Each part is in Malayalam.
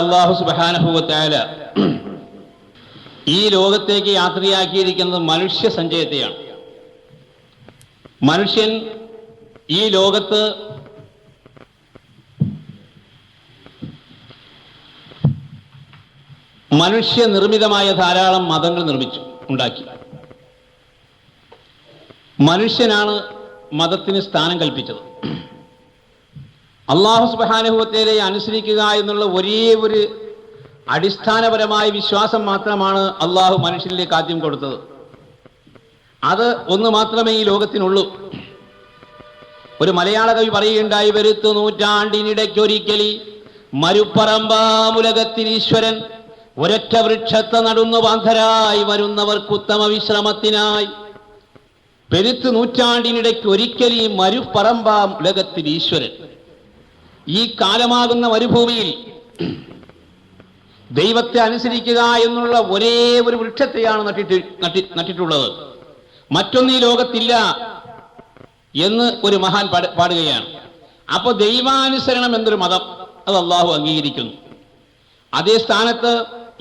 അല്ലാഹു സുബ്ഹാനഹു വ തആല ഈ ലോകത്തേക്ക് യാത്രയാക്കിയിരിക്കുന്നത് മനുഷ്യ സഞ്ചയത്തെയാണ്. മനുഷ്യൻ ഈ ലോകത്ത് മനുഷ്യനിർമ്മിതമായ ധാരാളം മതങ്ങൾ ഉണ്ടാക്കി. മനുഷ്യനാണ് മതത്തിന് സ്ഥാനം കൽപ്പിച്ചത്. അല്ലാഹു സുബ്ഹാനഹു വ തആലയെ അനുസരിക്കുക എന്നുള്ള ഒരേ ഒരു അടിസ്ഥാനപരമായ വിശ്വാസം മാത്രമാണ് അള്ളാഹു മനുഷ്യനിലേക്ക് ആദ്യം കൊടുത്തത്. അത് ഒന്ന് മാത്രമേ ഈ ലോകത്തിനുള്ളൂ. ഒരു മലയാള കവി പറയുകയുണ്ടായി, വരുത്തു നൂറ്റാണ്ടിനിടയ്ക്കൊരിക്കലി മരുപ്പറമ്പാമുലകത്തിനീശ്വരൻ ഒരൊറ്റ വൃക്ഷത്തെ നടുന്നു ബാന്ധരായി വരുന്നവർക്കുത്തമ വിശ്രമത്തിനായി. പെരുത്ത് നൂറ്റാണ്ടിനിടയ്ക്ക് ഒരിക്കലി മരുപ്പറമ്പാമുലകത്തിനീശ്വരൻ. ഈ കാലമാകുന്ന മരുഭൂമിയിൽ ദൈവത്തെ അനുസരിക്കുക എന്നുള്ള ഒരേ ഒരു വൃക്ഷത്തെയാണ് നട്ടിട്ടുള്ളത്. മറ്റൊന്ന് ഈ ലോകത്തില്ല എന്ന് ഒരു മഹാൻ പാടുകയാണ്. അപ്പോൾ ദൈവാനുസരണം എന്നൊരു മതം അത് അള്ളാഹു അംഗീകരിക്കുന്നു. അതേ സ്ഥാനത്ത്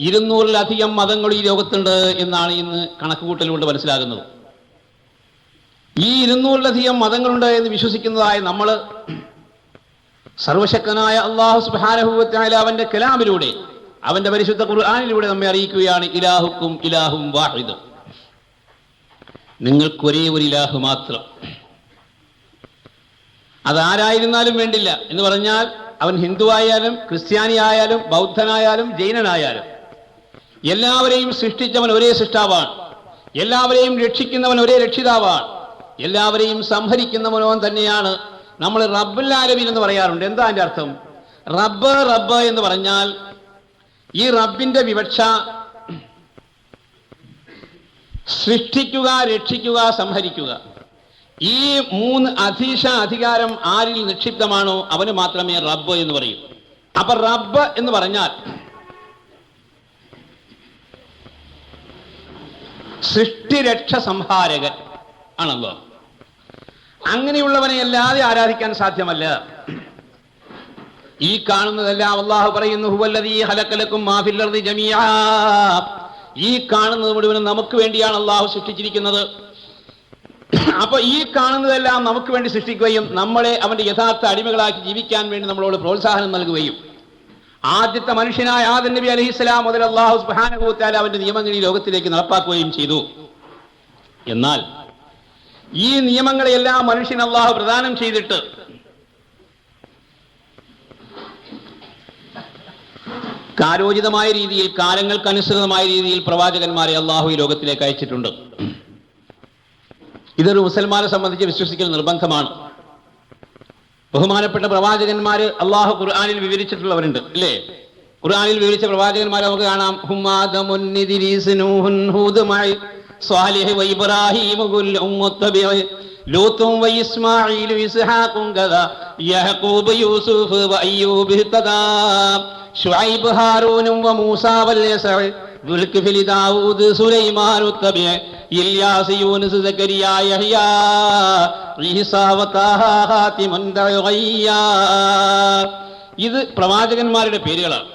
200-ലധികം മതങ്ങൾ ഈ ലോകത്തുണ്ട് എന്നാണ് ഇന്ന് കണക്കുകൂട്ടലുകൊണ്ട് മനസ്സിലാകുന്നത്. ഈ 200-ലധികം മതങ്ങളുണ്ട് എന്ന് വിശ്വസിക്കുന്നതായ നമ്മൾ സർവശക്തനായ അല്ലാഹു സുബ്ഹാനഹു വ തആല അവന്റെ കലാമിലൂടെ, അവന്റെ പരിശുദ്ധ ഖുർആനിലൂടെ നമ്മെ അറിയിക്കുകയാണ്, ഇലാഹുക്കും ഇലാഹും വാഹിദ്, നിങ്ങൾക്കൊരേ ഒരു ഇലാഹു മാത്രം. അതാരായിരുന്നാലും വേണ്ടില്ല എന്ന് പറഞ്ഞാൽ അവൻ ഹിന്ദു ആയാലും ക്രിസ്ത്യാനി ആയാലും ബൗദ്ധനായാലും ജൈനനായാലും എല്ലാവരെയും സൃഷ്ടിച്ചവൻ ഒരേ സൃഷ്ടാവാണ്. എല്ലാവരെയും രക്ഷിക്കുന്നവൻ ഒരേ രക്ഷിതാവാണ്. എല്ലാവരെയും സംഹരിക്കുന്നവനവൻ തന്നെയാണ്. നമ്മൾ റബ്ബുൽ ആലമീൻ എന്ന് പറയാറുണ്ട്. എന്താ അതിന്റെ അർത്ഥം? റബ്ബ് എന്ന് പറഞ്ഞാൽ ഈ റബ്ബിന്റെ വിവക്ഷ സൃഷ്ടിക്കുക, രക്ഷിക്കുക, സംഹരിക്കുക. ഈ 3 അധികാരം ആരിൽ നിക്ഷിപ്തമാണോ അവന് മാത്രമേ റബ്ബ് എന്ന് പറയൂ. അപ്പൊ റബ്ബ് എന്ന് പറഞ്ഞാൽ സൃഷ്ടിരക്ഷ സംഹാരകൻ ആണല്ലോ. അങ്ങനെയുള്ളവനെ അല്ലാതെ ആരാധിക്കാൻ സാധ്യമല്ല. ഈ കാണുന്നതെല്ലാം അല്ലാഹു പറയുന്നു, ഹുവല്ലദീ ഖലഖലകും മാ ഫിൽ അർദി ജമീആ. ഈ കാണുന്നത് മുഴുവനും നമുക്ക് വേണ്ടിയാണ് അല്ലാഹു സൃഷ്ടിച്ചിരിക്കുന്നത്. അപ്പൊ ഈ കാണുന്നതെല്ലാം നമുക്ക് വേണ്ടി സൃഷ്ടിക്കുകയും നമ്മളെ അവന്റെ യഥാർത്ഥ അടിമകളാക്കി ജീവിക്കാൻ വേണ്ടി നമ്മളോട് പ്രോത്സാഹനം നൽകുകയും ആദ്യത്തെ മനുഷ്യനായ ആദം നബി അലൈഹിസ്സലാം മുതൽ അല്ലാഹു സുബ്ഹാനഹു വ തആല അവന്റെ നിയമങ്ങൾ ഈ ലോകത്തിലേക്ക് നടപ്പാക്കുകയും ചെയ്തു. എന്നാൽ ഈ നിയമങ്ങളെല്ലാം മനുഷ്യൻ അല്ലാഹു പ്രദാനം ചെയ്തിട്ട് കാലോചിതമായ രീതിയിൽ, കാലങ്ങൾക്കനുസൃതമായ രീതിയിൽ പ്രവാചകന്മാരെ അല്ലാഹു ഈ ലോകത്തിലേക്ക് അയച്ചിട്ടുണ്ട്. ഇതൊരു മുസൽമാനെ സംബന്ധിച്ച് വിശ്വസിക്കൽ നിർബന്ധമാണ്. ബഹുമാനപ്പെട്ട പ്രവാചകന്മാര് അല്ലാഹു ഖുർആനിൽ വിവരിച്ചിട്ടുള്ളവരുണ്ട്, അല്ലേ? ഖുർആനിൽ വിവരിച്ച പ്രവാചകന്മാരെ നമുക്ക് കാണാം. ഹുമാദമുൻ ഇദ്രീസ് നൂഹുൻ ഹൂദ് മഅ സ്വാലിഹ് വ ഇബ്രാഹീം കുല്ലും മുത്തബിഅ ലൂത്തും വ ഇസ്മാഈൽ ഇസ്ഹാഖും കദാ യഅഖൂബ് യൂസുഫ് വ അയ്യൂബ് തദാ ശുഐബ് ഹാറൂനും വ മൂസാ വൽ യസഅ ദുൽകിഫ്ലി ദാവൂദ് സുലൈമാൻ തബിഅ ഇല്യാസ് യൂനുസ് സക്കരിയ യഹ്യാ ഈസാ വ താഹ ഹാതിമുൻ ദഅയ്യാ. ഇത് പ്രവാചകന്മാരുടെ പേരുകളാണ്.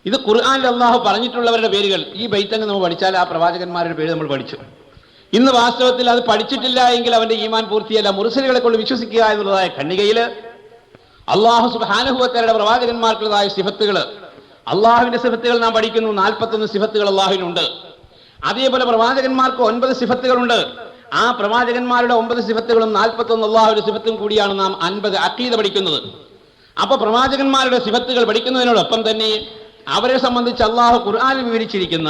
ഇത് ഖുർആനിൽ അല്ലാഹു പറഞ്ഞിട്ടുള്ളവരുടെ പേരുകൾ. ഈ ബൈത്തങ്ങ് നമ്മൾ പഠിച്ചാൽ ആ പ്രവാചകന്മാരുടെ പേര് നമ്മൾ പഠിച്ചു. ഇന്ന് വാസ്തവത്തിൽ അത് പഠിച്ചിട്ടില്ല എങ്കിൽ അവന്റെ ഈമാൻ പൂർത്തിയല്ല. മുർസലുകളെ കൊണ്ട് വിശ്വസിക്കുക എന്നുള്ളതായ ഖണ്ഡികയിൽ അല്ലാഹു സുബ്ഹാനഹു വ തആലയുടെ പ്രവാചകന്മാർക്കുള്ളതായ സിഫത്തുകൾ, അള്ളാഹുവിന്റെ സിഫത്തുകൾ നാം പഠിക്കുന്നു. 41 സിഫത്തുകൾ അള്ളാഹുവിനുണ്ട്. അതേപോലെ പ്രവാചകന്മാർക്ക് 9 സിഫത്തുകളുണ്ട്. ആ പ്രവാചകന്മാരുടെ 9 സിഫത്തുകളും 41 അള്ളാഹുവിന്റെ സിഫത്തും കൂടിയാണ് നാം 50 അഖീദ പഠിക്കുന്നത്. അപ്പൊ പ്രവാചകന്മാരുടെ സിഫത്തുകൾ പഠിക്കുന്നതിനോടൊപ്പം തന്നെ അവരെ സംബന്ധിച്ച് അള്ളാഹു ഖുർആനിൽ വിവരിച്ചിരിക്കുന്ന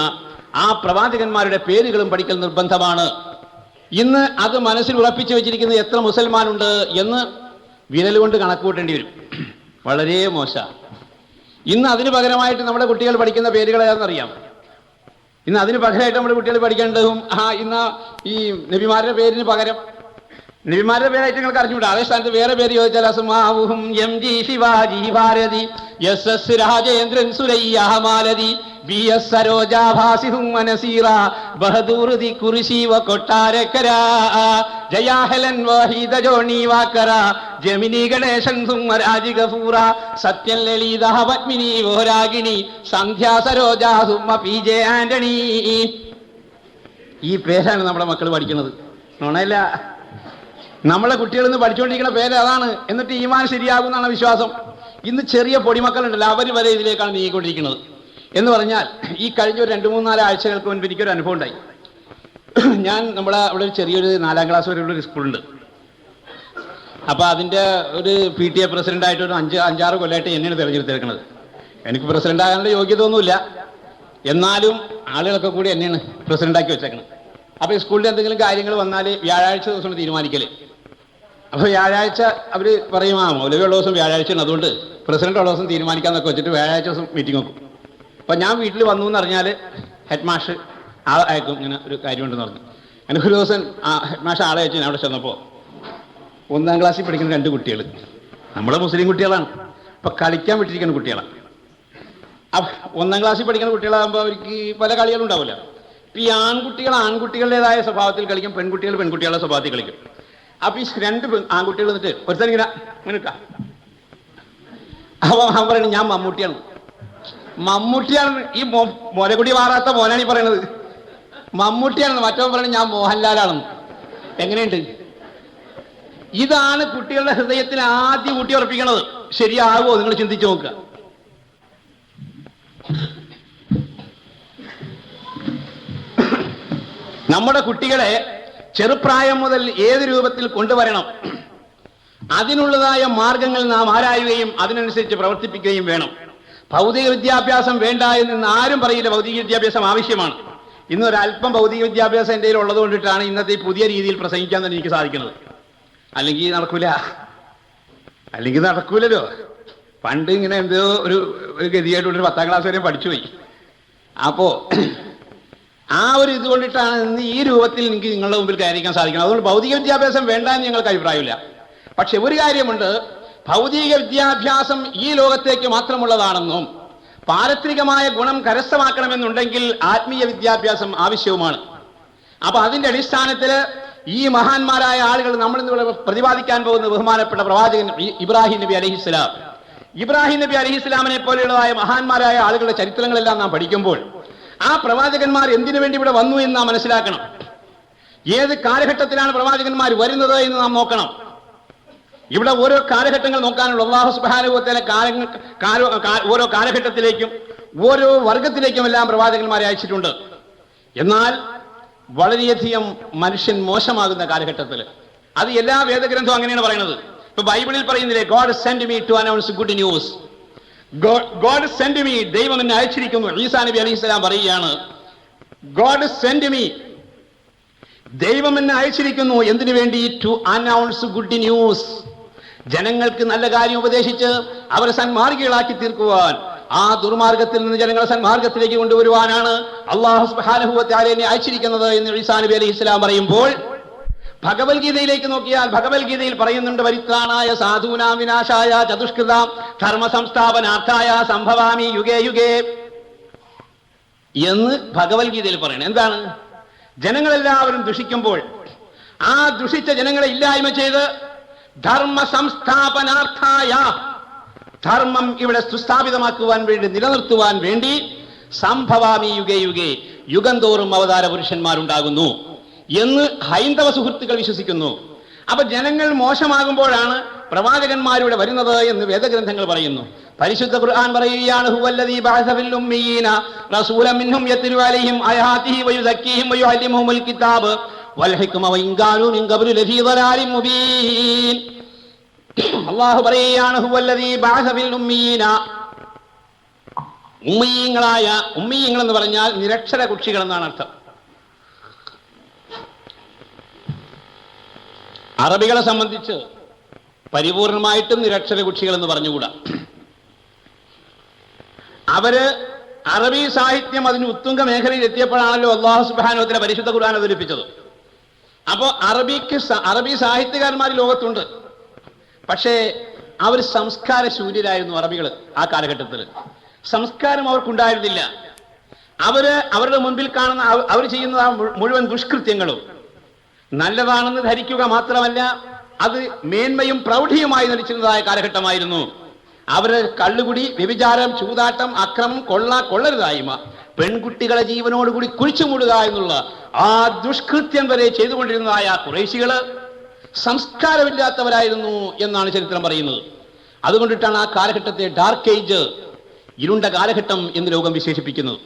ആ പ്രവാചകന്മാരുടെ പേരുകളും പഠിക്കൽ നിർബന്ധമാണ്. ഇന്ന് അത് മനസ്സിൽ ഉറപ്പിച്ചു വെച്ചിരിക്കുന്ന എത്ര മുസൽമാനുണ്ട് എന്ന് വിരലുകൊണ്ട് കണക്കുകൂട്ടേണ്ടി വരും. വളരെ മോശം. ഇന്ന് അതിന് പകരമായിട്ട് നമ്മുടെ കുട്ടികൾ പഠിക്കുന്ന പേരുകൾ ഏതാണെന്നറിയാം? ഇന്ന് അതിന് പകരമായിട്ട് നമ്മുടെ കുട്ടികൾ പഠിക്കേണ്ടതും ഇന്ന് ഈ നബിമാരുടെ പേരിന് പകരം നബിമാരുടെ പേരായിട്ട് നിങ്ങൾക്ക് അറിഞ്ഞുകൂടാ. അതേ സ്ഥാനത്ത് വേറെ പേര് ചോദിച്ചാൽ അസ്മാഉഹും MG Sivaji Bharathi S Rajendran Suraiya Malathi B S Saroja ഭാസിഹും മനസീറ ബഹദൂർ ദി കുറിശി വ കൊട്ടാരക്കര ജയാഹലൻ വഹീദ ജോണി വാക്കര ജമിനി ഗണേശൻ സുമരാജി ഗഫൂറ സത്യൻ ലളിത പത്മിനി ഓരാഗിണി സന്ധ്യ സരോജ സുമ പി ജെ ആന്റണി. ഈ പേരാണ് നമ്മുടെ മക്കൾ പഠിക്കുന്നത്. നുണയില്ല, നമ്മളെ കുട്ടികളിൽ നിന്ന് പഠിച്ചുകൊണ്ടിരിക്കുന്ന പേര് അതാണ്. എന്നിട്ട് ഈമാൻ ശരിയാകുമെന്നാണ് വിശ്വാസം. ഇന്ന് ചെറിയ പൊടിമക്കളുണ്ടല്ലോ, അവർ വരെ ഇതിലേക്കാണ് നീങ്ങിക്കൊണ്ടിരിക്കുന്നത്. എന്ന് പറഞ്ഞാൽ ഈ കഴിഞ്ഞ ഒരു 2-3-4 ആഴ്ചകൾക്ക് മുൻപ് എനിക്കൊരു അനുഭവം ഉണ്ടായി. ഞാൻ അവിടെ ഒരു ചെറിയൊരു 4ാം ക്ലാസ് വരെയുള്ളൊരു സ്കൂളുണ്ട്. അപ്പോൾ അതിൻ്റെ ഒരു PTA പ്രസിഡൻ്റായിട്ട് ഒരു 5-6 കൊല്ലമായിട്ട് എന്നെയാണ് തിരഞ്ഞെടുത്തിരിക്കുന്നത്. എനിക്ക് പ്രസിഡന്റ് ആകാനുള്ള യോഗ്യത ഒന്നുമില്ല, എന്നാലും ആളുകളൊക്കെ കൂടി എന്നെയാണ് പ്രസിഡന്റാക്കി വെച്ചേക്കുന്നത്. അപ്പോൾ ഈ സ്കൂളിൽ എന്തെങ്കിലും കാര്യങ്ങൾ വന്നാൽ വ്യാഴാഴ്ച ദിവസമാണ് തീരുമാനിക്കൽ. അപ്പോൾ വ്യാഴാഴ്ച അവർ പറയും മൗലവിയുള്ള ദിവസം വ്യാഴാഴ്ചയാണ്, അതുകൊണ്ട് പ്രസിഡന്റ് ഉള്ള ദിവസം തീരുമാനിക്കാമെന്നൊക്കെ വെച്ചിട്ട് വ്യാഴാഴ്ച ദിവസം മീറ്റിംഗ് വെക്കും. അപ്പോൾ ഞാൻ വീട്ടിൽ വന്നു എന്ന് അറിഞ്ഞാൽ ഹെഡ് മാഷ് ആളെ അയക്കും, ഇങ്ങനെ ഒരു കാര്യമുണ്ടെന്ന് പറഞ്ഞു. എനിക്കൊരു ദിവസം ഹെഡ് മാഷ് ആളെ അയച്ചു. ഞാൻ അവിടെ ചെന്നപ്പോൾ 1ാം ക്ലാസ്സിൽ പഠിക്കുന്ന 2 കുട്ടികൾ, നമ്മുടെ മുസ്ലിം കുട്ടികളാണ്, അപ്പോൾ കളിക്കാൻ വിട്ടിരിക്കുന്ന കുട്ടികളാണ്. അപ്പം 1ാം ക്ലാസ്സിൽ പഠിക്കുന്ന കുട്ടികളാകുമ്പോൾ അവർക്ക് പല കളികളും ഉണ്ടാവില്ല. ഇപ്പം ഈ ആൺകുട്ടികൾ ആൺകുട്ടികളുടേതായ സ്വഭാവത്തിൽ കളിക്കും, പെൺകുട്ടികൾ പെൺകുട്ടികളുടെ സ്വഭാവത്തിൽ കളിക്കും. അപ്പം ഈ 2 ആൺകുട്ടികൾ എന്നിട്ട് ഒരുത്തൻ ഇങ്ങനെ നിൽക്കാം. അപ്പോൾ അവൻ പറയുന്നത് ഞാൻ മമ്മൂട്ടിയാണ്. ഈ മോനക്കുട്ടി മാറാത്ത മോനാണ് ഈ പറയണത്. മമ്മൂട്ടിയാണെന്ന്. മറ്റവൻ പറയുന്നത് ഞാൻ മോഹൻലാലാണെന്ന്. എങ്ങനെയുണ്ട്? ഇതാണ് കുട്ടികളുടെ ഹൃദയത്തിൽ ആദ്യം ഊട്ടി ഉറപ്പിക്കണത്. ശരിയാകുമോ നിങ്ങൾ ചിന്തിച്ചു നോക്കുക. നമ്മുടെ കുട്ടികളെ ചെറുപ്രായം മുതൽ ഏത് രൂപത്തിൽ കൊണ്ടുവരണം, അതിനുള്ളതായ മാർഗങ്ങൾ നാം ആരായുകയും അതിനനുസരിച്ച് പ്രവർത്തിപ്പിക്കുകയും വേണം. ഭൗതിക വിദ്യാഭ്യാസം വേണ്ട എന്ന് ആരും പറയില്ല. ഭൗതിക വിദ്യാഭ്യാസം ആവശ്യമാണ്. ഇന്നൊരല്പം ഭൗതിക വിദ്യാഭ്യാസം എൻ്റെ കയ്യിൽ ഉള്ളത് കൊണ്ടിട്ടാണ് ഇന്നത്തെ ഈ പുതിയ രീതിയിൽ പ്രസംഗിക്കാൻ തന്നെ എനിക്ക് സാധിക്കുന്നത്. അല്ലെങ്കിൽ നടക്കൂലല്ലോ. പണ്ട് ഇങ്ങനെ എന്തോ ഒരു ഗതിയായിട്ടുള്ളൊരു 10ാം ക്ലാസ് വരെ പഠിച്ചുപോയി. അപ്പോൾ ആ ഒരു ഇതുകൊണ്ടിട്ടാണ് ഇന്ന് ഈ രൂപത്തിൽ എനിക്ക് നിങ്ങളുടെ മുമ്പിൽ കയറിക്കാൻ സാധിക്കണം. അതുകൊണ്ട് ഭൗതിക വിദ്യാഭ്യാസം വേണ്ട എന്ന് ഞങ്ങൾക്ക് അഭിപ്രായമില്ല. പക്ഷെ ഒരു കാര്യമുണ്ട്, ഭൗതിക വിദ്യാഭ്യാസം ഈ ലോകത്തേക്ക് മാത്രമുള്ളതാണെന്നും പാരത്രികമായ ഗുണം കരസ്ഥമാക്കണമെന്നുണ്ടെങ്കിൽ ആത്മീയ വിദ്യാഭ്യാസം ആവശ്യവുമാണ്. അപ്പൊ അതിന്റെ അടിസ്ഥാനത്തിൽ ഈ മഹാന്മാരായ ആളുകൾ നമ്മൾ ഇന്നിവിടെ പ്രതിപാദിക്കാൻ പോകുന്ന ബഹുമാനപ്പെട്ട പ്രവാചകൻ ഇബ്രാഹിം നബി അലൈഹിസ്സലാം. ഇബ്രാഹിം നബി അലൈഹിസ്സലാമിനെ പോലെയുള്ളതായ മഹാന്മാരായ ആളുകളുടെ ചരിത്രങ്ങളെല്ലാം നാം പഠിക്കുമ്പോൾ ആ പ്രവാചകന്മാർ എന്തിനു വേണ്ടി ഇവിടെ വന്നു എന്ന് നാം മനസ്സിലാക്കണം. ഏത് കാലഘട്ടത്തിലാണ് പ്രവാചകന്മാർ വരുന്നത് എന്ന് നാം നോക്കണം. ഇവിടെ ഓരോ കാലഘട്ടങ്ങൾ നോക്കാനുള്ള അല്ലാഹു സുബ്ഹാനഹു വ തആല ഓരോ കാലഘട്ടത്തിലേക്കും ഓരോ വർഗത്തിലേക്കും എല്ലാം പ്രവാചകന്മാരെ അയച്ചിട്ടുണ്ട്. എന്നാൽ വളരെയധികം മനുഷ്യൻ മോശമാകുന്ന കാലഘട്ടത്തിൽ അത് എല്ലാ വേദഗ്രന്ഥവും അങ്ങനെയാണ് പറയുന്നത്. ഇപ്പൊ ബൈബിളിൽ പറയുന്നില്ലേ, God send me to announce good news. God send me, ദൈവം എന്നെ അയച്ചിരിക്കുന്നു. ഈസാ നബി അലൈഹിസ്സലാം പറയുകയാണ്, ഗോഡ് സെൻഡ് മീ, ദൈവം എന്നെ അയച്ചിരിക്കുന്നു. എന്തിനു വേണ്ടി? ടു അനൗൺസ് ഗുഡ് ന്യൂസ്, ജനങ്ങൾക്ക് നല്ല കാര്യം ഉപദേശിച്ച് അവരെ സന്മാർഗികളാക്കി തീർക്കുവാൻ, ആ ദുർമാർഗത്തിൽ നിന്ന് ജനങ്ങളെ സന്മാർഗത്തിലേക്ക് കൊണ്ടുവരുവാനാണ് അല്ലാഹു സുബ്ഹാനഹു വ തആല എന്നെ അയച്ചിരിക്കുന്നത് എന്ന് ഈസാ നബി അലൈഹിസ്സലാം പറയുമ്പോൾ, ഭഗവത്ഗീതയിലേക്ക് നോക്കിയാൽ ഭഗവത്ഗീതയിൽ പറയുന്നുണ്ട്, പരിത്രാണായ സാധൂനാം വിനാശായ ചതുഷ്കൃതാം ധർമ്മ സംസ്ഥാപനാർത്ഥായ സംഭവാമി യുഗേ യുഗേ എന്ന് ഭഗവത്ഗീതയിൽ പറയണം. എന്താണ്? ജനങ്ങളെല്ലാവരും ദുഷിക്കുമ്പോൾ ആ ദുഷിച്ച ജനങ്ങളെ ഇല്ലായ്മ ചെയ്ത് ധർമ്മ സംസ്ഥാപനാർത്ഥായ, ധർമ്മം ഇവിടെ സുസ്ഥാപിതമാക്കുവാൻ വേണ്ടി, നിലനിർത്തുവാൻ വേണ്ടി, സംഭവാമി യുഗേ യുഗേ, യുഗം തോറും അവതാര പുരുഷന്മാരുണ്ടാകുന്നു എന്ന് ഹൈന്ദവ സുഹൃത്തുക്കൾ വിശ്വസിക്കുന്നു. അപ്പൊ ജനങ്ങൾ മോശമാകുമ്പോഴാണ് പ്രവാചകന്മാരിവിടെ വരുന്നത് എന്ന് വേദഗ്രന്ഥങ്ങൾ പറയുന്നു. പരിശുദ്ധ ഖുർആൻ പറയുകയാണ്, ഹുവല്ലദീ ബഅസ ഫിൽ ഉമ്മീന റസൂലൻ മിൻഹും യത്ലു അലൈഹിം ആയാതിഹി വയുസക്കീഹിം വയുഅല്ലിമുഹുൽ കിതാബ് വൽ ഹിക്മ വഇൻ കാനൂ മിൻ ഖബ്ലു ലഫീ ളലാലിൻ മുബീൻ. അല്ലാഹു പറയുകയാണ്, ഹുവല്ലദീ ബഅസ ഫിൽ ഉമ്മീന, ഉമ്മീയങ്ങളായ, ഉമ്മീയങ്ങൾ എന്ന് പറഞ്ഞാൽ നിരക്ഷര കുക്ഷികൾ എന്നാണ് അർത്ഥം. അറബികളെ സംബന്ധിച്ച് പരിപൂർണമായിട്ടും നിരക്ഷര കുക്ഷികൾ എന്ന് പറഞ്ഞുകൂടാ. അവര് അറബി സാഹിത്യം അതിന് ഉത്തുംഗ മേഖലയിൽ എത്തിയപ്പോഴാണല്ലോ അല്ലാഹു സുബ്ഹാനഹു വ തആല പരിശുദ്ധ ഖുർആൻ അവതരിപ്പിച്ചത്. അപ്പോ അറബി സാഹിത്യകാരന്മാർ ലോകത്തുണ്ട്. പക്ഷേ അവർ സംസ്കാര ശൂന്യരായിരുന്നു അറബികൾ. ആ കാലഘട്ടത്തിൽ സംസ്കാരം അവർക്കുണ്ടായിരുന്നില്ല. അവരുടെ മുൻപിൽ കാണുന്ന അവർ ചെയ്യുന്ന മുഴുവൻ ദുഷ്കൃത്യങ്ങളും നല്ലതാണെന്ന് ധരിക്കുക മാത്രമല്ല, അത് മേന്മയും പ്രൗഢിയുമായി നടിച്ചിരുന്നതായ കാലഘട്ടമായിരുന്നു. അവര് കള്ളുകുടി, വ്യഭിചാരം, ചൂതാട്ടം, അക്രമം, കൊള്ളരുതായ്മ, പെൺകുട്ടികളെ ജീവനോടുകൂടി കുഴിച്ചുമൂടുക എന്നുള്ള ആ ദുഷ്കൃത്യം വരെ ചെയ്തുകൊണ്ടിരുന്നതായ ഖുറൈശികള് സംസ്കാരമില്ലാത്തവരായിരുന്നു എന്നാണ് ചരിത്രം പറയുന്നത്. അതുകൊണ്ടിട്ടാണ് ആ കാലഘട്ടത്തെ ഡാർക്ക് ഏജ്, ഇരുണ്ട കാലഘട്ടം എന്ന് ലോകം വിശേഷിപ്പിക്കുന്നത്.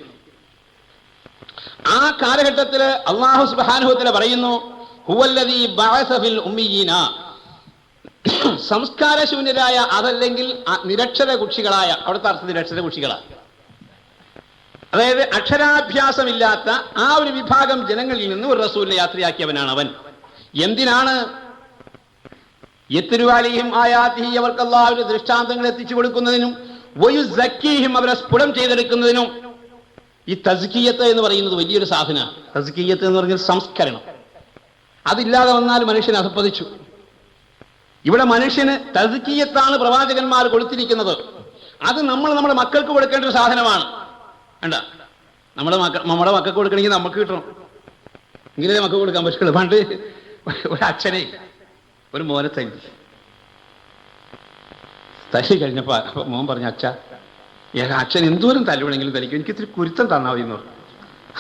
ആ കാലഘട്ടത്തിൽ അല്ലാഹു സുബ്ഹാനഹു വ തആല പറയുന്നു, ഹുവല്ലദീ ബഅസ ഫിൽ ഉമ്മീയീന, സംസ്കാരശൂന്യരായ അതല്ലെങ്കിൽ നിരക്ഷര കുക്ഷികളായ, അവിടുത്തെ അർത്ഥം നിരക്ഷര കുക്ഷികളാണ്, അതായത് അക്ഷരാഭ്യാസമില്ലാത്ത ആ ഒരു വിഭാഗം ജനങ്ങളിൽ നിന്ന് ഒരു റസൂലിനെ യാത്രയാക്കിയവനാണ് അവൻ. എന്തിനാണ്? യത്ലുഅലൈഹിം ആയാതിഹി, അവർക്ക് അല്ലാഹുവിന്റെ ദൃഷ്ടാന്തങ്ങൾ എത്തിച്ചു കൊടുക്കുന്നതിനും വയുസക്കീഹിം, അവരെ സ്ഫുടം ചെയ്തെടുക്കുന്നതിനും. ഈ തസ്കിയത്ത് എന്ന് പറയുന്നത് വലിയൊരു സാധനമാണ്. തസ്കിയത്ത് എന്ന് പറഞ്ഞാൽ സംസ്കരണം. അതില്ലാതെ വന്നാൽ മനുഷ്യൻ അധപ്പതിച്ചു. ഇവിടെ മനുഷ്യന് തസ്കിയത്താണ് പ്രവാചകന്മാർ കൊടുത്തിരിക്കുന്നത്. അത് നമ്മുടെ മക്കൾക്ക് കൊടുക്കേണ്ട ഒരു സാധനമാണ്. വേണ്ട, നമ്മുടെ മക്കൾക്ക് കൊടുക്കണമെങ്കിൽ നമുക്ക് കിട്ടണം, എങ്കിലേ മക്കൾക്ക് കൊടുക്കാൻ പറ്റുള്ളൂ. പണ്ട് ഒരു അച്ഛനെ ഒരു മോനെ തല്ലി കഴിഞ്ഞപ്പോ മോൻ പറഞ്ഞു, അച്ഛൻ എന്തോരം തല്ലുവേണമെങ്കിലും തലിക്കും, എനിക്ക് ഇത്തിരി കുരുത്തം തന്നാ മതി എന്ന് പറഞ്ഞു.